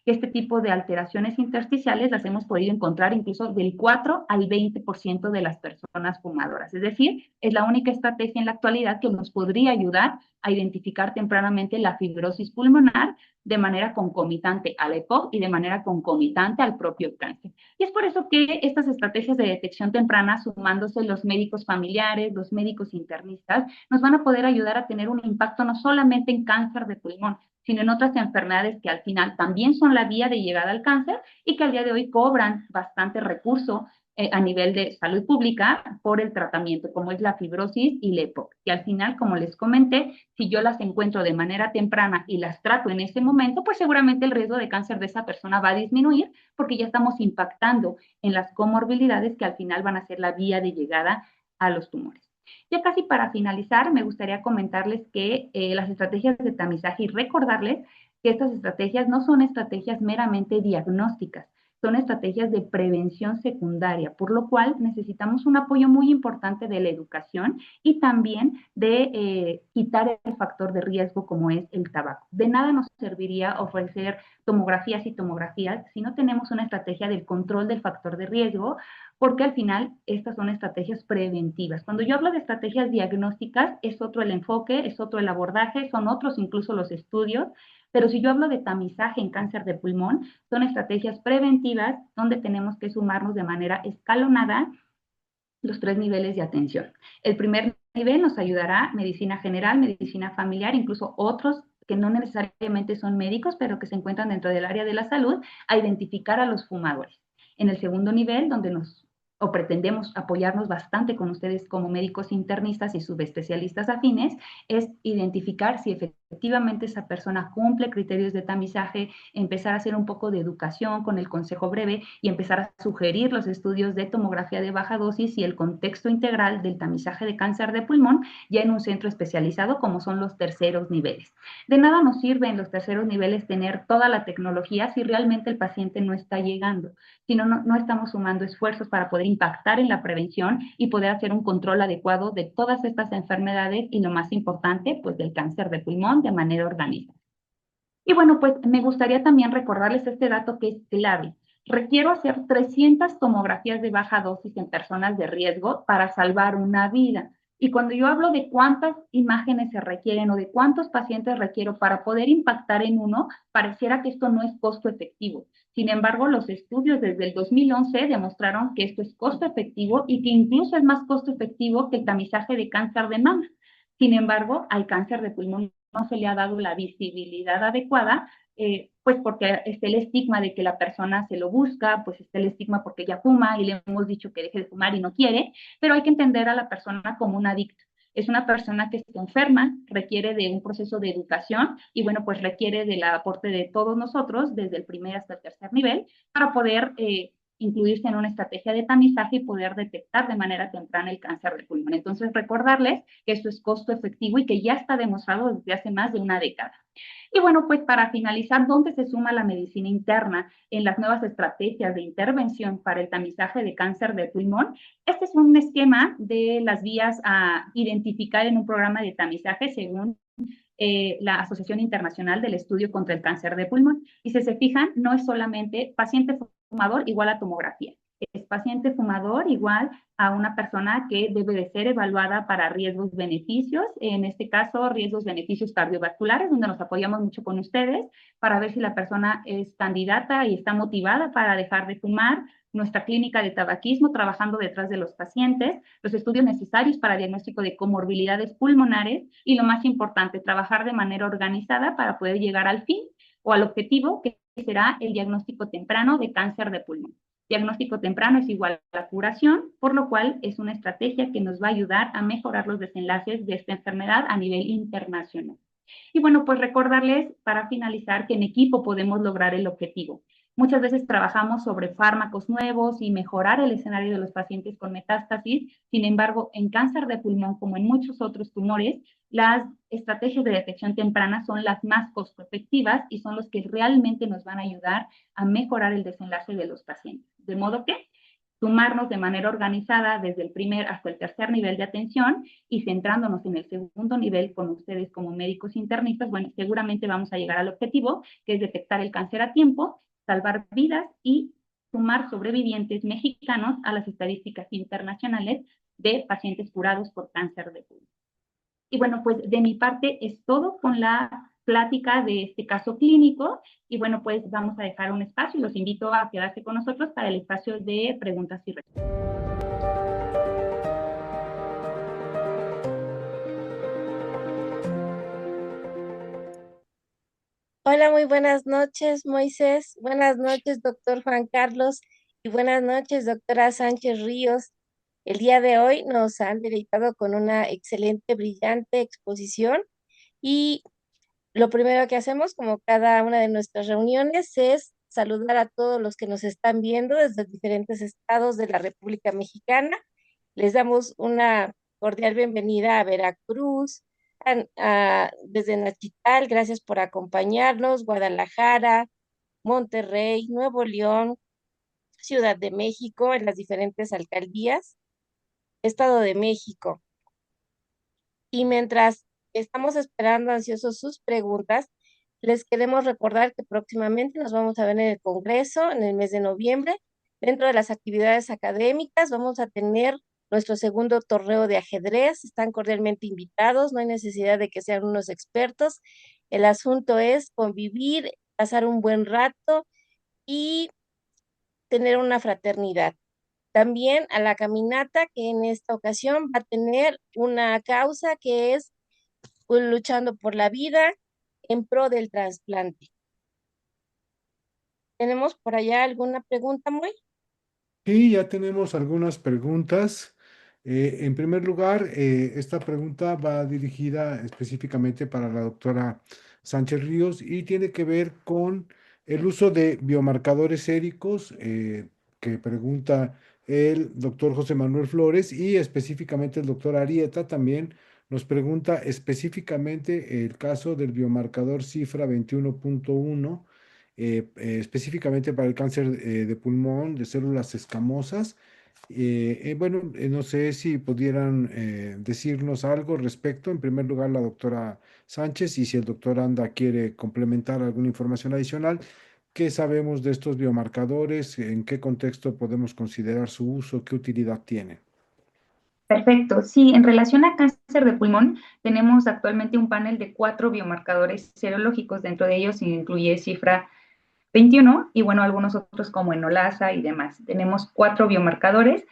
que este tipo de alteraciones intersticiales las hemos podido encontrar incluso del 4 al 20% de las personas fumadoras. Es decir, es la única estrategia en la actualidad que nos podría ayudar a identificar tempranamente la fibrosis pulmonar de manera concomitante al EPOC y de manera concomitante al propio cáncer. Y es por eso que estas estrategias de detección temprana, sumándose los médicos familiares, los médicos internistas, nos van a poder ayudar a tener un impacto no solamente en cáncer de pulmón, sino en otras enfermedades que al final también son la vía de llegada al cáncer y que al día de hoy cobran bastante recurso a nivel de salud pública por el tratamiento, como es la fibrosis y la EPOC. Y al final, como les comenté, si yo las encuentro de manera temprana y las trato en ese momento, pues seguramente el riesgo de cáncer de esa persona va a disminuir porque ya estamos impactando en las comorbilidades que al final van a ser la vía de llegada a los tumores. Ya casi para finalizar, me gustaría comentarles que las estrategias de tamizaje y recordarles que estas estrategias no son estrategias meramente diagnósticas, son estrategias de prevención secundaria, por lo cual necesitamos un apoyo muy importante de la educación y también de quitar el factor de riesgo como es el tabaco. De nada nos serviría ofrecer tomografías y tomografías si no tenemos una estrategia del control del factor de riesgo, porque al final estas son estrategias preventivas. Cuando yo hablo de estrategias diagnósticas, es otro el enfoque, es otro el abordaje, son otros incluso los estudios, pero si yo hablo de tamizaje en cáncer de pulmón, son estrategias preventivas donde tenemos que sumarnos de manera escalonada los 3 niveles de atención. El primer nivel nos ayudará medicina general, medicina familiar, incluso otros que no necesariamente son médicos, pero que se encuentran dentro del área de la salud, a identificar a los fumadores. En el segundo nivel, donde o pretendemos apoyarnos bastante con ustedes como médicos internistas y subespecialistas afines, es identificar si efectivamente esa persona cumple criterios de tamizaje, empezar a hacer un poco de educación con el consejo breve y empezar a sugerir los estudios de tomografía de baja dosis y el contexto integral del tamizaje de cáncer de pulmón ya en un centro especializado como son los terceros niveles. De nada nos sirve en los terceros niveles tener toda la tecnología si realmente el paciente no está llegando, si no estamos sumando esfuerzos para poder impactar en la prevención y poder hacer un control adecuado de todas estas enfermedades y lo más importante, pues del cáncer de pulmón de manera orgánica. Y bueno, pues me gustaría también recordarles este dato que es clave. Requiero hacer 300 tomografías de baja dosis en personas de riesgo para salvar una vida. Y cuando yo hablo de cuántas imágenes se requieren o de cuántos pacientes requiero para poder impactar en uno, pareciera que esto no es costo efectivo. Sin embargo, los estudios desde el 2011 demostraron que esto es costo efectivo y que incluso es más costo efectivo que el tamizaje de cáncer de mama. Sin embargo, al cáncer de pulmón no se le ha dado la visibilidad adecuada, pues porque está el estigma de que la persona se lo busca, pues está el estigma porque ella fuma y le hemos dicho que deje de fumar y no quiere, pero hay que entender a la persona como un adicto. Es una persona que está enferma, requiere de un proceso de educación y bueno, pues requiere del aporte de todos nosotros, desde el primer hasta el tercer nivel, para poder incluirse en una estrategia de tamizaje y poder detectar de manera temprana el cáncer de pulmón. Entonces, recordarles que esto es costo efectivo y que ya está demostrado desde hace más de una década. Y bueno, pues para finalizar, ¿dónde se suma la medicina interna en las nuevas estrategias de intervención para el tamizaje de cáncer de pulmón? Este es un esquema de las vías a identificar en un programa de tamizaje según la Asociación Internacional del Estudio contra el Cáncer de Pulmón. Y si se fijan, no es solamente paciente fumador igual a tomografía. Es paciente fumador igual a una persona que debe de ser evaluada para riesgos-beneficios, en este caso riesgos-beneficios cardiovasculares, donde nos apoyamos mucho con ustedes para ver si la persona es candidata y está motivada para dejar de fumar, nuestra clínica de tabaquismo trabajando detrás de los pacientes, los estudios necesarios para diagnóstico de comorbilidades pulmonares y lo más importante, trabajar de manera organizada para poder llegar al fin o al objetivo que será el diagnóstico temprano de cáncer de pulmón. Diagnóstico temprano es igual a la curación, por lo cual es una estrategia que nos va a ayudar a mejorar los desenlaces de esta enfermedad a nivel internacional. Y bueno, pues recordarles para finalizar que en equipo podemos lograr el objetivo. Muchas veces trabajamos sobre fármacos nuevos y mejorar el escenario de los pacientes con metástasis. Sin embargo, en cáncer de pulmón, como en muchos otros tumores, las estrategias de detección temprana son las más costo efectivas y son los que realmente nos van a ayudar a mejorar el desenlace de los pacientes. De modo que sumarnos de manera organizada desde el primer hasta el tercer nivel de atención y centrándonos en el segundo nivel con ustedes como médicos internistas, bueno, seguramente vamos a llegar al objetivo, que es detectar el cáncer a tiempo, salvar vidas y sumar sobrevivientes mexicanos a las estadísticas internacionales de pacientes curados por cáncer de pulmón. Y bueno, pues de mi parte es todo con la plática de este caso clínico. Y bueno, pues vamos a dejar un espacio y los invito a quedarse con nosotros para el espacio de preguntas y respuestas. Hola, muy buenas noches, Moisés. Buenas noches, doctor Juan Carlos. Y buenas noches, doctora Sánchez Ríos. El día de hoy nos han deleitado con una excelente, brillante exposición. Y lo primero que hacemos, como cada una de nuestras reuniones, es saludar a todos los que nos están viendo desde diferentes estados de la República Mexicana. Les damos una cordial bienvenida a Veracruz, desde Nachital, gracias por acompañarnos, Guadalajara, Monterrey, Nuevo León, Ciudad de México, en las diferentes alcaldías, Estado de México. Y mientras estamos esperando ansiosos sus preguntas, les queremos recordar que próximamente nos vamos a ver en el Congreso en el mes de noviembre. Dentro de las actividades académicas vamos a tener nuestro segundo torneo de ajedrez. Están cordialmente invitados, no hay necesidad de que sean unos expertos. El asunto es convivir, pasar un buen rato y tener una fraternidad. También a la caminata, que en esta ocasión va a tener una causa que es luchando por la vida en pro del trasplante. ¿Tenemos por allá alguna pregunta, Moy? Sí, ya tenemos algunas preguntas. En primer lugar, esta pregunta va dirigida específicamente para la doctora Sánchez Ríos y tiene que ver con el uso de biomarcadores séricos, que pregunta el doctor José Manuel Flores, y específicamente el doctor Arieta también nos pregunta específicamente el caso del biomarcador cifra 21.1, específicamente para el cáncer de pulmón de células escamosas. Bueno, no sé si pudieran decirnos algo al respecto. En primer lugar, la doctora Sánchez, y si el doctor Anda quiere complementar alguna información adicional. ¿Qué sabemos de estos biomarcadores? ¿En qué contexto podemos considerar su uso? ¿Qué utilidad tienen? Perfecto. Sí, en relación a cáncer de pulmón, tenemos actualmente un panel de 4 biomarcadores serológicos. Dentro de ellos se incluye cifra 21 y bueno, algunos otros como enolasa y demás. Tenemos 4 biomarcadores.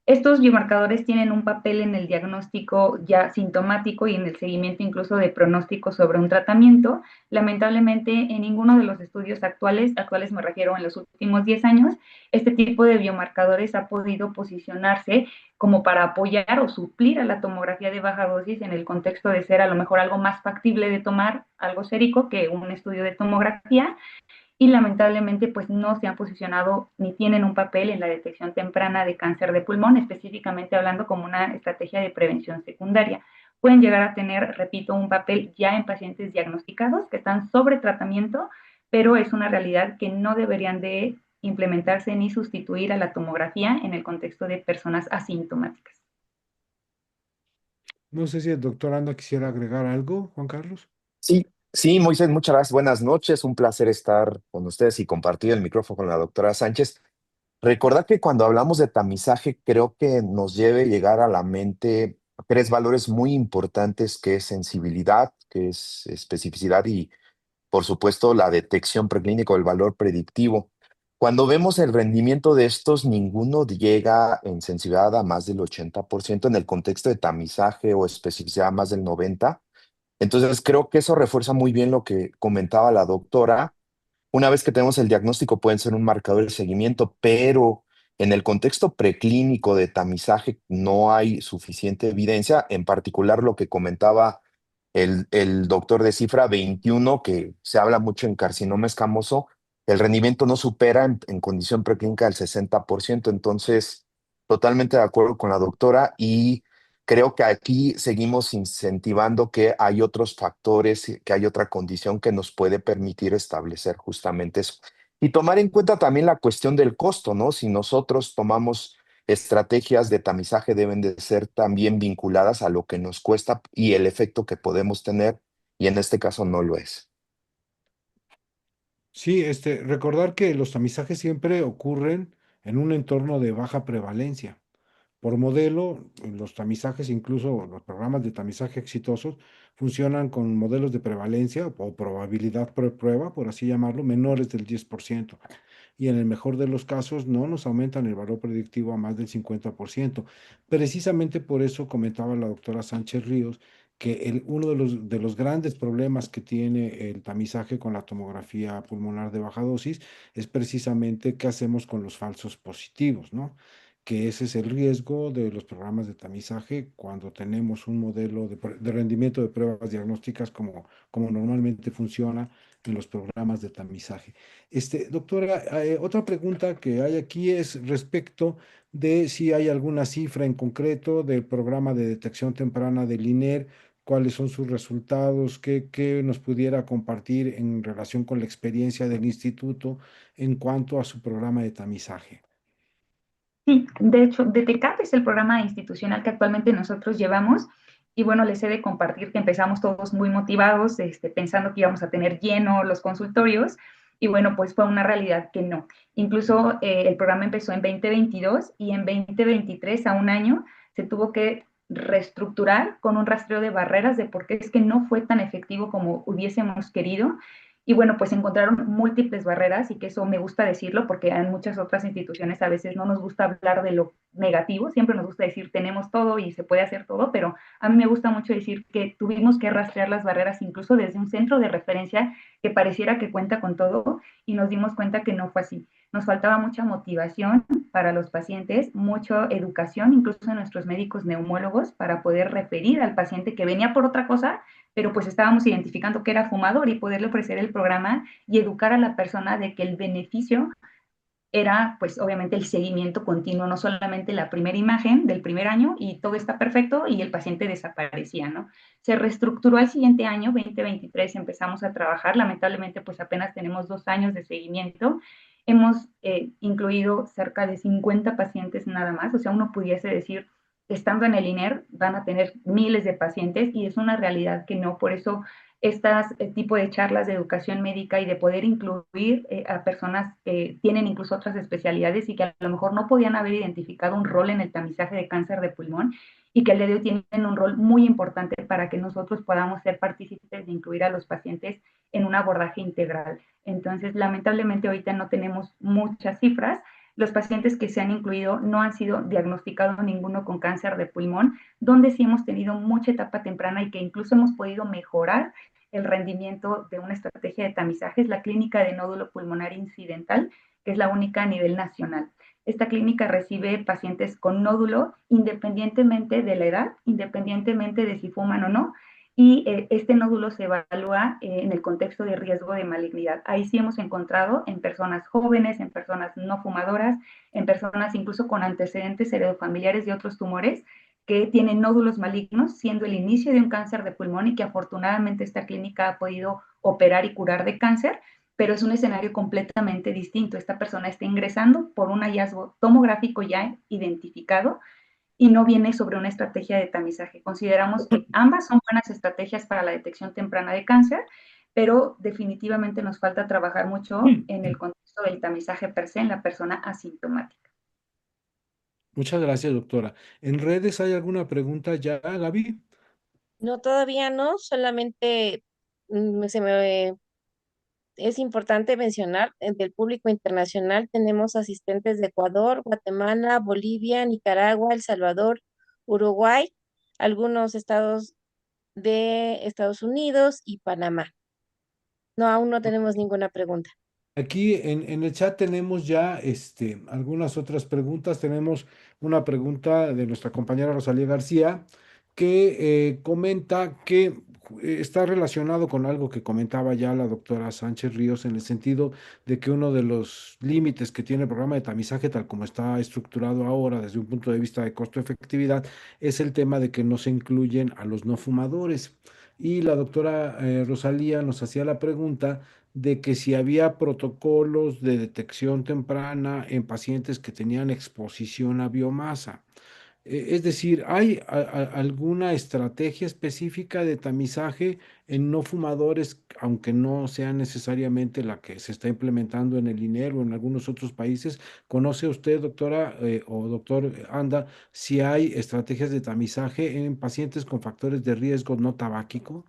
Estos biomarcadores tienen un papel en el diagnóstico ya sintomático y en el seguimiento incluso de pronóstico sobre un tratamiento. Lamentablemente, en ninguno de los estudios actuales me refiero en los últimos 10 años, este tipo de biomarcadores ha podido posicionarse como para apoyar o suplir a la tomografía de baja dosis en el contexto de ser a lo mejor algo más factible de tomar, algo sérico, que un estudio de tomografía, y lamentablemente pues no se han posicionado ni tienen un papel en la detección temprana de cáncer de pulmón, específicamente hablando como una estrategia de prevención secundaria. Pueden llegar a tener, repito, un papel ya en pacientes diagnosticados que están sobre tratamiento, pero es una realidad que no deberían de implementarse ni sustituir a la tomografía en el contexto de personas asintomáticas. No sé si el doctor Anda quisiera agregar algo, Juan Carlos. Sí, sí, Moisés, muchas gracias. Buenas noches. Un placer estar con ustedes y compartir el micrófono con la doctora Sánchez. Recordad que cuando hablamos de tamizaje, creo que nos debe llegar a la mente tres valores muy importantes, que es sensibilidad, que es especificidad y, por supuesto, la detección preclínica o el valor predictivo. Cuando vemos el rendimiento de estos, ninguno llega en sensibilidad a más del 80%, en el contexto de tamizaje o especificidad a más del 90%. Entonces, creo que eso refuerza muy bien lo que comentaba la doctora. Una vez que tenemos el diagnóstico, pueden ser un marcador de seguimiento, pero en el contexto preclínico de tamizaje no hay suficiente evidencia, en particular lo que comentaba el doctor de cifra 21, que se habla mucho en carcinoma escamoso, el rendimiento no supera en condición preclínica el 60%. Entonces, totalmente de acuerdo con la doctora, y creo que aquí seguimos incentivando que hay otros factores, que hay otra condición que nos puede permitir establecer justamente eso. Y tomar en cuenta también la cuestión del costo, ¿no? Si nosotros tomamos estrategias de tamizaje, deben de ser también vinculadas a lo que nos cuesta y el efecto que podemos tener, y en este caso no lo es. Sí, recordar que los tamizajes siempre ocurren en un entorno de baja prevalencia. Por modelo, los tamizajes, incluso los programas de tamizaje exitosos, funcionan con modelos de prevalencia o probabilidad por prueba, por así llamarlo, menores del 10%. Y en el mejor de los casos no nos aumentan el valor predictivo a más del 50%. Precisamente por eso comentaba la doctora Sánchez Ríos que uno de los grandes problemas que tiene el tamizaje con la tomografía pulmonar de baja dosis es precisamente qué hacemos con los falsos positivos, ¿no? Que ese es el riesgo de los programas de tamizaje cuando tenemos un modelo de rendimiento de pruebas diagnósticas como normalmente funciona en los programas de tamizaje. Doctora, otra pregunta que hay aquí es respecto de si hay alguna cifra en concreto del programa de detección temprana del INER, cuáles son sus resultados, qué nos pudiera compartir en relación con la experiencia del instituto en cuanto a su programa de tamizaje. Sí, de hecho, DETECAP es el programa institucional que actualmente nosotros llevamos. Y bueno, les he de compartir que empezamos todos muy motivados, pensando que íbamos a tener lleno los consultorios. Y bueno, pues fue una realidad que no. Incluso el programa empezó en 2022 y en 2023, a un año, se tuvo que reestructurar con un rastreo de barreras de por qué es que no fue tan efectivo como hubiésemos querido. Y bueno, pues encontraron múltiples barreras, y que eso me gusta decirlo porque en muchas otras instituciones a veces no nos gusta hablar de lo negativo, siempre nos gusta decir tenemos todo y se puede hacer todo, pero a mí me gusta mucho decir que tuvimos que rastrear las barreras incluso desde un centro de referencia que pareciera que cuenta con todo, y nos dimos cuenta que no fue así. Nos faltaba mucha motivación para los pacientes, mucha educación, incluso de nuestros médicos neumólogos, para poder referir al paciente que venía por otra cosa, pero pues estábamos identificando que era fumador, y poderle ofrecer el programa y educar a la persona de que el beneficio era pues obviamente el seguimiento continuo, no solamente la primera imagen del primer año y todo está perfecto y el paciente desaparecía, ¿no? Se reestructuró al siguiente año, 2023, empezamos a trabajar, lamentablemente pues apenas tenemos 2 años de seguimiento. Hemos incluido cerca de 50 pacientes nada más, o sea, uno pudiese decir, estando en el INER van a tener miles de pacientes, y es una realidad que no. Por eso estas tipo de charlas de educación médica y de poder incluir a personas que tienen incluso otras especialidades y que a lo mejor no podían haber identificado un rol en el tamizaje de cáncer de pulmón, y que al día de hoy tienen un rol muy importante para que nosotros podamos ser partícipes de incluir a los pacientes en un abordaje integral. Entonces, lamentablemente ahorita no tenemos muchas cifras. Los pacientes que se han incluido no han sido diagnosticados ninguno con cáncer de pulmón, donde sí hemos tenido mucha etapa temprana y que incluso hemos podido mejorar el rendimiento de una estrategia de tamizaje. Es la clínica de nódulo pulmonar incidental, que es la única a nivel nacional. Esta clínica recibe pacientes con nódulo independientemente de la edad, independientemente de si fuman o no, y este nódulo se evalúa en el contexto de riesgo de malignidad. Ahí sí hemos encontrado en personas jóvenes, en personas no fumadoras, en personas incluso con antecedentes heredofamiliares de otros tumores, que tienen nódulos malignos, siendo el inicio de un cáncer de pulmón, y que afortunadamente esta clínica ha podido operar y curar de cáncer, pero es un escenario completamente distinto. Esta persona está ingresando por un hallazgo tomográfico ya identificado y no viene sobre una estrategia de tamizaje. Consideramos que ambas son buenas estrategias para la detección temprana de cáncer, pero definitivamente nos falta trabajar mucho en el contexto del tamizaje per se en la persona asintomática. Muchas gracias, doctora. ¿En redes hay alguna pregunta ya, Gaby? No, todavía no, solamente se me es importante mencionar, del público internacional tenemos asistentes de Ecuador, Guatemala, Bolivia, Nicaragua, El Salvador, Uruguay, algunos estados de Estados Unidos y Panamá. No, aún no tenemos ninguna pregunta. Aquí en el chat tenemos ya algunas otras preguntas. Tenemos una pregunta de nuestra compañera Rosalía García que comenta que está relacionado con algo que comentaba ya la doctora Sánchez Ríos en el sentido de que uno de los límites que tiene el programa de tamizaje, tal como está estructurado ahora desde un punto de vista de costo-efectividad, es el tema de que no se incluyen a los no fumadores. Y la doctora Rosalía nos hacía la pregunta de que si había protocolos de detección temprana en pacientes que tenían exposición a biomasa. Es decir, ¿hay alguna estrategia específica de tamizaje en no fumadores, aunque no sea necesariamente la que se está implementando en el INER o en algunos otros países? ¿Conoce usted, doctora o doctor Anda, si hay estrategias de tamizaje en pacientes con factores de riesgo no tabáquico?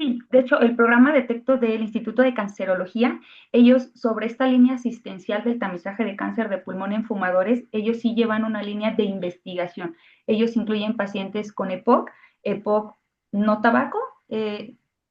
Sí, de hecho, el programa Detecto del Instituto de Cancerología, ellos sobre esta línea asistencial del tamizaje de cáncer de pulmón en fumadores, ellos sí llevan una línea de investigación. Ellos incluyen pacientes con EPOC, EPOC no tabaco,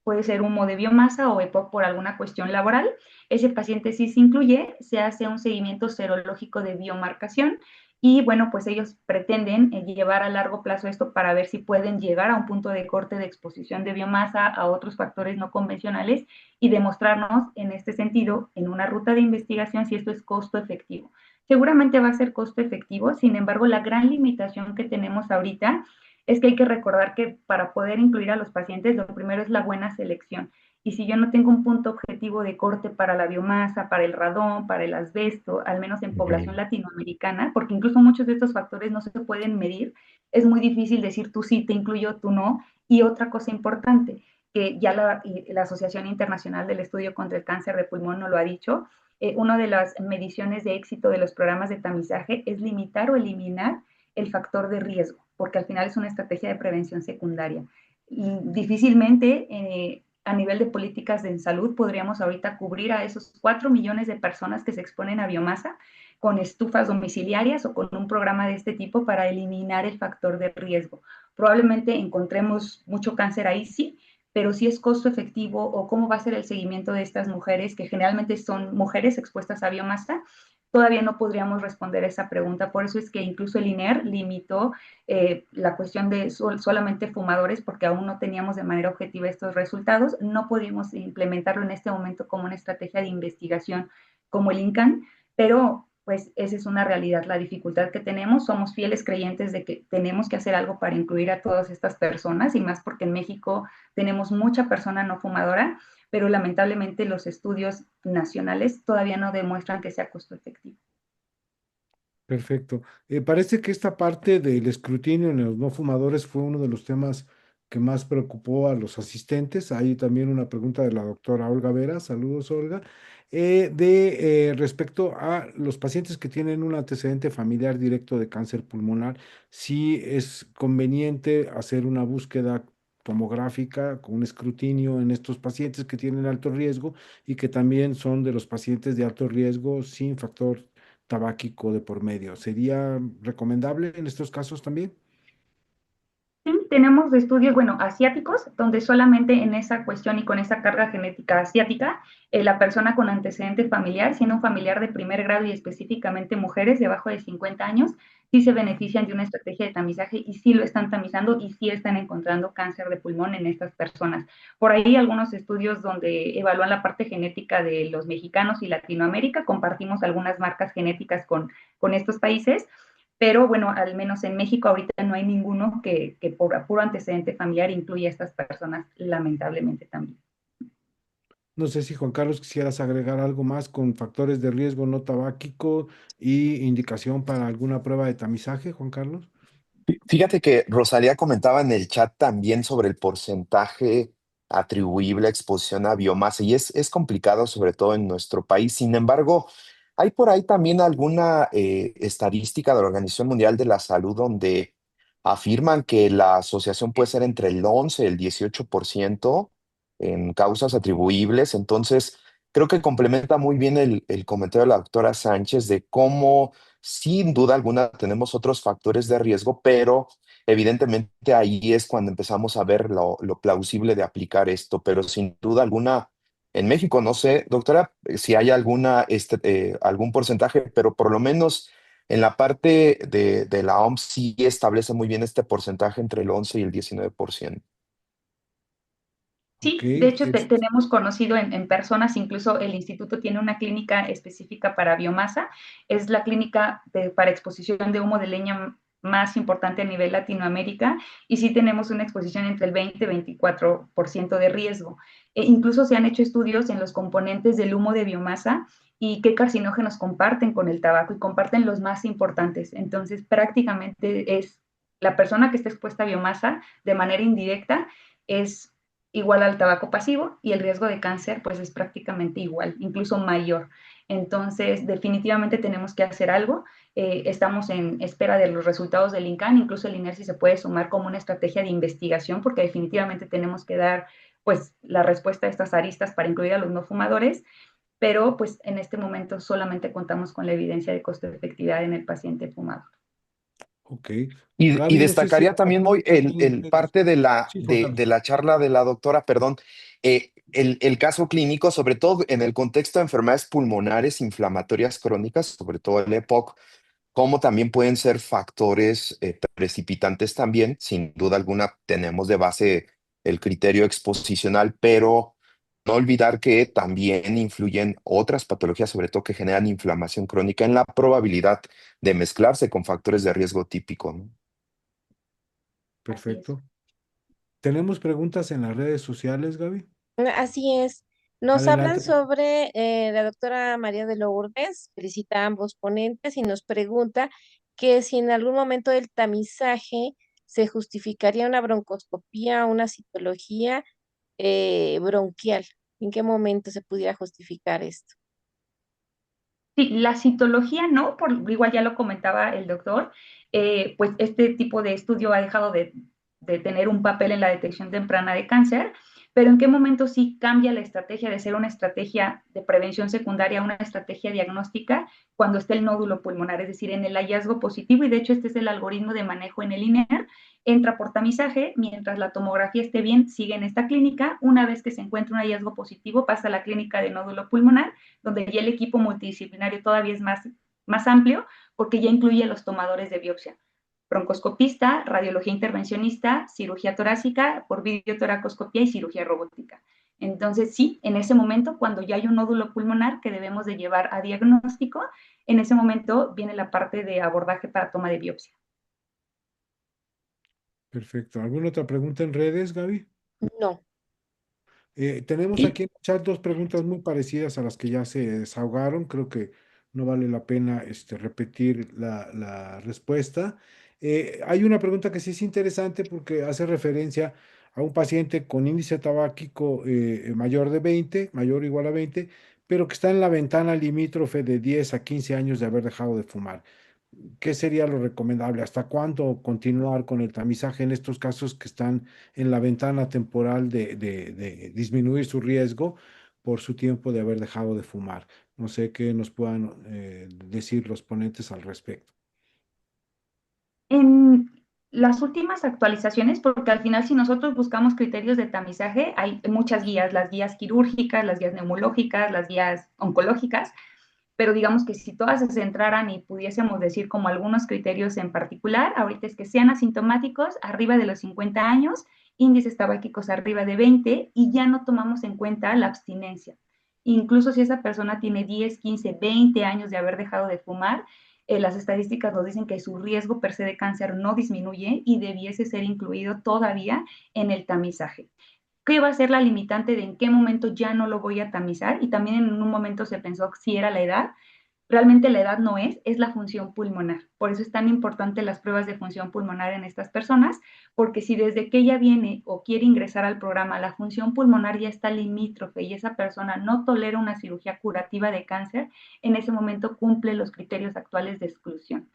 puede ser humo de biomasa o EPOC por alguna cuestión laboral. Ese paciente sí se incluye, se hace un seguimiento serológico de biomarcación y bueno, pues ellos pretenden llevar a largo plazo esto para ver si pueden llegar a un punto de corte de exposición de biomasa a otros factores no convencionales y demostrarnos en este sentido, en una ruta de investigación, si esto es costo efectivo. Seguramente va a ser costo efectivo, sin embargo, la gran limitación que tenemos ahorita es que hay que recordar que para poder incluir a los pacientes, lo primero es la buena selección. Y si yo no tengo un punto objetivo de corte para la biomasa, para el radón, para el asbesto, al menos en población latinoamericana, porque incluso muchos de estos factores no se pueden medir, es muy difícil decir tú sí te incluyo, tú no. Y otra cosa importante, que ya la Asociación Internacional del Estudio contra el Cáncer de Pulmón nos lo ha dicho, una de las mediciones de éxito de los programas de tamizaje es limitar o eliminar el factor de riesgo, porque al final es una estrategia de prevención secundaria. Y difícilmente a nivel de políticas de salud podríamos ahorita cubrir a esos 4 millones de personas que se exponen a biomasa con estufas domiciliarias o con un programa de este tipo para eliminar el factor de riesgo. Probablemente encontremos mucho cáncer ahí, sí, pero si es costo efectivo o cómo va a ser el seguimiento de estas mujeres, que generalmente son mujeres expuestas a biomasa, todavía no podríamos responder esa pregunta. Por eso es que incluso el INER limitó la cuestión de solamente fumadores, porque aún no teníamos de manera objetiva estos resultados. No pudimos implementarlo en este momento como una estrategia de investigación como el INCAN, pero pues esa es una realidad, la dificultad que tenemos. Somos fieles creyentes de que tenemos que hacer algo para incluir a todas estas personas, y más porque en México tenemos mucha persona no fumadora, pero lamentablemente los estudios nacionales todavía no demuestran que sea costo efectivo. Perfecto. Parece que esta parte del escrutinio en los no fumadores fue uno de los temas que más preocupó a los asistentes. Hay también una pregunta de la doctora Olga Vera, saludos Olga, respecto a los pacientes que tienen un antecedente familiar directo de cáncer pulmonar, si es conveniente hacer una búsqueda tomográfica con un escrutinio en estos pacientes que tienen alto riesgo y que también son de los pacientes de alto riesgo sin factor tabáquico de por medio. ¿Sería recomendable en estos casos también? Sí, tenemos estudios, bueno, asiáticos, donde solamente en esa cuestión y con esa carga genética asiática, la persona con antecedente familiar, siendo un familiar de primer grado y específicamente mujeres debajo de 50 años, sí se benefician de una estrategia de tamizaje y sí lo están tamizando y sí están encontrando cáncer de pulmón en estas personas. Por ahí algunos estudios donde evalúan la parte genética de los mexicanos y Latinoamérica, compartimos algunas marcas genéticas con estos países, pero bueno, al menos en México ahorita no hay ninguno que por puro antecedente familiar incluya a estas personas, lamentablemente también. No sé si Juan Carlos quisieras agregar algo más con factores de riesgo no tabáquico y indicación para alguna prueba de tamizaje, Juan Carlos. Fíjate que Rosalía comentaba en el chat también sobre el porcentaje atribuible a exposición a biomasa y es complicado, sobre todo en nuestro país. Sin embargo, hay por ahí también alguna estadística de la Organización Mundial de la Salud donde afirman que la asociación puede ser entre el 11 y el 18% en causas atribuibles. Entonces, creo que complementa muy bien el comentario de la doctora Sánchez de cómo, sin duda alguna, tenemos otros factores de riesgo, pero evidentemente ahí es cuando empezamos a ver lo plausible de aplicar esto, pero sin duda alguna, en México, no sé, doctora, si hay algún porcentaje, pero por lo menos en la parte de la OMS sí establece muy bien este porcentaje entre el 11 y el 19%. Ok, Sí, de hecho tenemos conocido en personas, incluso el instituto tiene una clínica específica para biomasa, es la clínica para exposición de humo de leña más importante a nivel Latinoamérica y sí tenemos una exposición entre el 20 y 24% de riesgo. Incluso se han hecho estudios en los componentes del humo de biomasa y qué carcinógenos comparten con el tabaco y comparten los más importantes. Entonces, prácticamente es la persona que está expuesta a biomasa de manera indirecta es igual al tabaco pasivo y el riesgo de cáncer pues es prácticamente igual, incluso mayor. Entonces, definitivamente tenemos que hacer algo. Estamos en espera de los resultados del INCAN, incluso el INERSI se puede sumar como una estrategia de investigación porque definitivamente tenemos que dar pues la respuesta a estas aristas para incluir a los no fumadores, pero pues en este momento solamente contamos con la evidencia de costo-efectividad en el paciente fumador. ok. Y Gaby, no sé si destacaría también muy el parte de Sí, Juan Carlos. de la charla de la doctora, perdón, el caso clínico, sobre todo en el contexto de enfermedades pulmonares inflamatorias crónicas, sobre todo el EPOC, como también pueden ser factores precipitantes también. Sin duda alguna tenemos de base el criterio exposicional, pero no olvidar que también influyen otras patologías, sobre todo que generan inflamación crónica en la probabilidad de mezclarse con factores de riesgo típico, ¿no? Así es. Perfecto. ¿Tenemos preguntas en las redes sociales, Gaby? Así es. Nos hablan Adelante. sobre la doctora María de Lourdes, felicita a ambos ponentes y nos pregunta que si en algún momento del tamizaje se justificaría una broncoscopía o una citología bronquial. ¿En qué momento se pudiera justificar esto? Sí, la citología no, igual ya lo comentaba el doctor, pues este tipo de estudio ha dejado de tener un papel en la detección temprana de cáncer, pero en qué momento sí cambia la estrategia de ser una estrategia de prevención secundaria a una estrategia diagnóstica cuando está el nódulo pulmonar, es decir, en el hallazgo positivo, y de hecho este es el algoritmo de manejo en el INER, entra por tamizaje, mientras la tomografía esté bien, sigue en esta clínica, una vez que se encuentra un hallazgo positivo, pasa a la clínica de nódulo pulmonar, donde ya el equipo multidisciplinario todavía es más amplio, porque ya incluye a los tomadores de biopsia. Broncoscopista, radiología intervencionista, cirugía torácica por videotoracoscopía y cirugía robótica. Entonces, sí, en ese momento, cuando ya hay un nódulo pulmonar que debemos de llevar a diagnóstico, en ese momento viene la parte de abordaje para toma de biopsia. Perfecto. ¿Alguna otra pregunta en redes, Gaby? No. Tenemos Y aquí en el chat dos preguntas muy parecidas a las que ya se desahogaron. Creo que no vale la pena repetir la respuesta. Hay una pregunta que sí es interesante porque hace referencia a un paciente con índice tabáquico mayor de 20, mayor o igual a 20, pero que está en la ventana limítrofe de 10 a 15 años de haber dejado de fumar. ¿Qué sería lo recomendable? ¿Hasta cuándo continuar con el tamizaje en estos casos que están en la ventana temporal de disminuir su riesgo por su tiempo de haber dejado de fumar? No sé qué nos puedan decir los ponentes al respecto. En las últimas actualizaciones, porque al final si nosotros buscamos criterios de tamizaje, hay muchas guías, las guías quirúrgicas, las guías neumológicas, las guías oncológicas, pero digamos que si todas se centraran y pudiésemos decir como algunos criterios en particular, ahorita es que sean asintomáticos arriba de los 50 años, índices tabáquicos arriba de 20 y ya no tomamos en cuenta la abstinencia. Incluso si esa persona tiene 10, 15, 20 años de haber dejado de fumar, las estadísticas nos dicen que su riesgo per se de cáncer no disminuye y debiese ser incluido todavía en el tamizaje. ¿Qué va a ser la limitante de en qué momento ya no lo voy a tamizar? Y también en un momento se pensó si era la edad, Realmente la edad no es la función pulmonar. Por eso es tan importante las pruebas de función pulmonar en estas personas, porque si desde que ella viene o quiere ingresar al programa la función pulmonar ya está limítrofe y esa persona no tolera una cirugía curativa de cáncer, en ese momento cumple los criterios actuales de exclusión.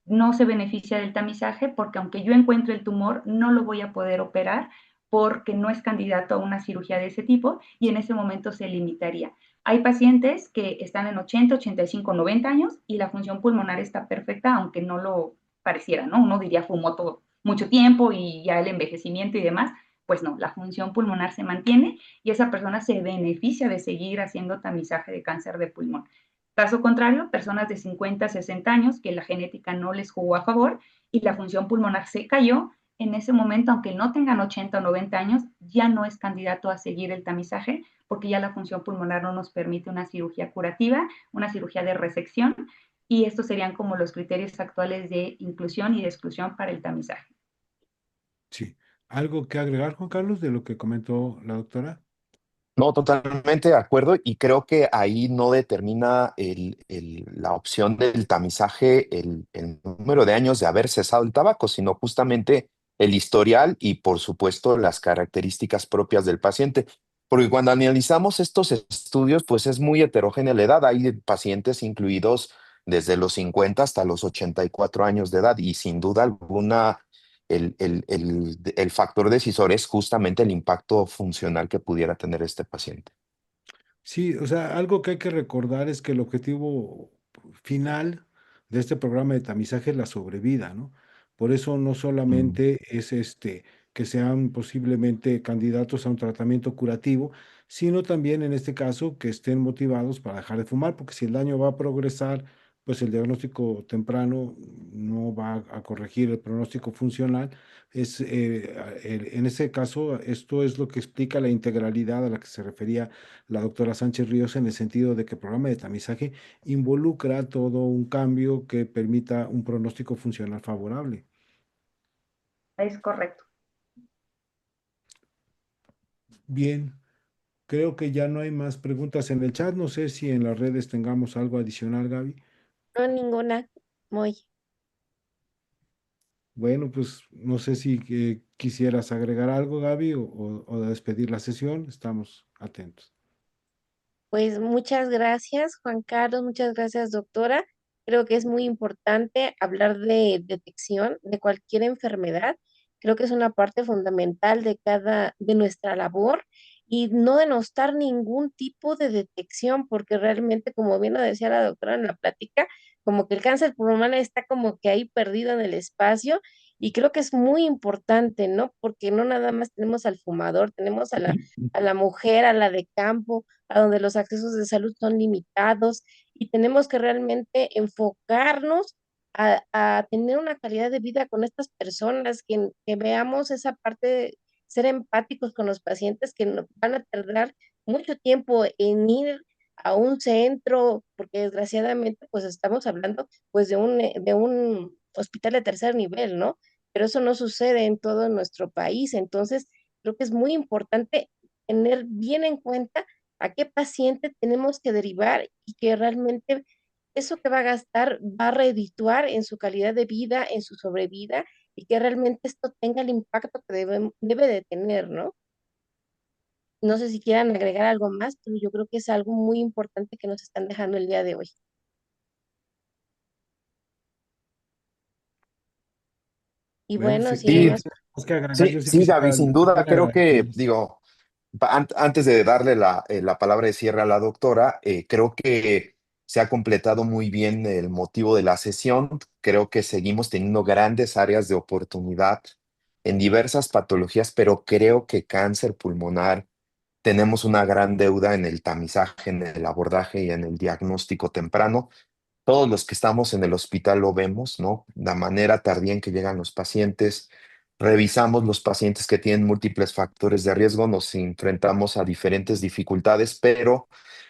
No se beneficia del tamizaje porque aunque yo encuentre el tumor, no lo voy a poder operar porque no es candidato a una cirugía de ese tipo y en ese momento se limitaría. Hay pacientes que están en 80, 85, 90 años y la función pulmonar está perfecta, aunque no lo pareciera, ¿no? Uno diría fumó todo mucho tiempo y ya el envejecimiento y demás. Pues no, la función pulmonar se mantiene y esa persona se beneficia de seguir haciendo tamizaje de cáncer de pulmón. Caso contrario, personas de 50, 60 años que la genética no les jugó a favor y la función pulmonar se cayó, en ese momento, aunque no tengan 80 o 90 años, ya no es candidato a seguir el tamizaje porque ya la función pulmonar no nos permite una cirugía curativa, una cirugía de resección, y estos serían como los criterios actuales de inclusión y de exclusión para el tamizaje. Sí. ¿Algo que agregar, Juan Carlos, de lo que comentó la doctora? No, totalmente de acuerdo y creo que ahí no determina la opción del tamizaje el número de años de haber cesado el tabaco, sino justamente el historial y por supuesto las características propias del paciente. Porque cuando analizamos estos estudios, pues es muy heterogénea la edad. Hay pacientes incluidos desde los 50 hasta los 84 años de edad y sin duda alguna el factor decisor es justamente el impacto funcional que pudiera tener este paciente. Sí, o sea, algo que hay que recordar es que el objetivo final de este programa de tamizaje es la sobrevida, ¿no? Por eso no Mm. solamente es que sean posiblemente candidatos a un tratamiento curativo, sino también en este caso que estén motivados para dejar de fumar, porque si el daño va a progresar, pues el diagnóstico temprano no va a corregir el pronóstico funcional. En ese caso, esto es lo que explica la integralidad a la que se refería la doctora Sánchez Ríos en el sentido de que el programa de tamizaje involucra todo un cambio que permita un pronóstico funcional favorable. Es correcto. Bien, creo que ya no hay más preguntas en el chat. No sé si en las redes tengamos algo adicional, Gaby. No, ninguna, muy. Bueno, pues no sé si quisieras agregar algo, Gaby, o despedir la sesión. Estamos atentos. Pues muchas gracias, Juan Carlos, muchas gracias, doctora. Creo que es muy importante hablar de detección de cualquier enfermedad. Creo que es una parte fundamental de nuestra labor y no denostar ningún tipo de detección, porque realmente, como bien lo decía la doctora en la plática, como que el cáncer pulmonar está como que ahí perdido en el espacio y creo que es muy importante, ¿no? Porque no nada más tenemos al fumador, tenemos a la mujer, a la de campo a donde los accesos de salud son limitados y tenemos que realmente enfocarnos a tener una calidad de vida con estas personas, que veamos esa parte de ser empáticos con los pacientes que van a tardar mucho tiempo en ir a un centro, porque desgraciadamente pues estamos hablando pues de un hospital de tercer nivel, ¿no? Pero eso no sucede en todo nuestro país, entonces creo que es muy importante tener bien en cuenta a qué paciente tenemos que derivar y que realmente eso que va a gastar va a redituar en su calidad de vida, en su sobrevida y que realmente esto tenga el impacto que debe de tener, ¿no? No sé si quieran agregar algo más, pero yo creo que es algo muy importante que nos están dejando el día de hoy. Y Bueno, bueno, si, si no hay si no Sí, más, tienes más que agregar, sí, yo sí sí, Gaby, quisiera sin duda, también creo que, agradecerles. digo, antes de darle la palabra de cierre a la doctora, creo que se ha completado muy bien el motivo de la sesión. Creo que seguimos teniendo grandes áreas de oportunidad en diversas patologías, pero creo que cáncer pulmonar tenemos una gran deuda en el tamizaje, en el abordaje y en el diagnóstico temprano. Todos los que estamos en el hospital lo vemos, ¿no? La manera tardía en que llegan los pacientes. Revisamos los pacientes que tienen múltiples factores de riesgo, nos enfrentamos a diferentes dificultades, pero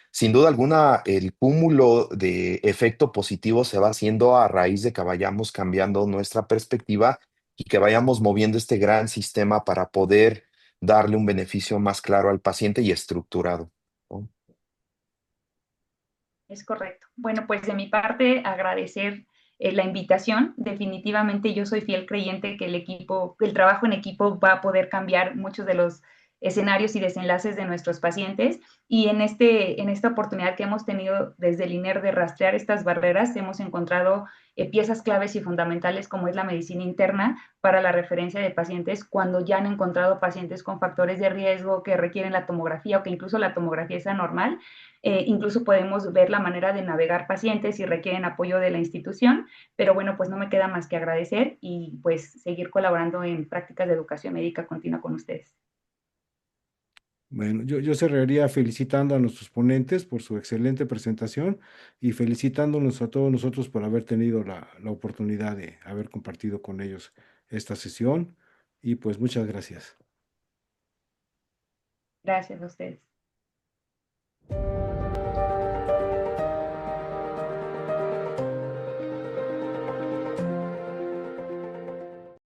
sin duda alguna el cúmulo de efecto positivo se va haciendo a raíz de que vayamos cambiando nuestra perspectiva y que vayamos moviendo este gran sistema para poder darle un beneficio más claro al paciente y estructurado, ¿no? Es correcto. Bueno, pues de mi parte, agradecer la invitación. Definitivamente yo soy fiel creyente que el trabajo en equipo va a poder cambiar muchos de los escenarios y desenlaces de nuestros pacientes. Y en esta oportunidad que hemos tenido desde el INER de rastrear estas barreras, hemos encontrado piezas claves y fundamentales como es la medicina interna para la referencia de pacientes cuando ya han encontrado pacientes con factores de riesgo que requieren la tomografía o que incluso la tomografía es anormal. Incluso podemos ver la manera de navegar pacientes si requieren apoyo de la institución, pero bueno, pues no me queda más que agradecer y pues seguir colaborando en prácticas de educación médica continua con ustedes. Bueno, yo cerraría felicitando a nuestros ponentes por su excelente presentación y felicitándonos a todos nosotros por haber tenido la oportunidad de haber compartido con ellos esta sesión y pues muchas gracias. Gracias a ustedes.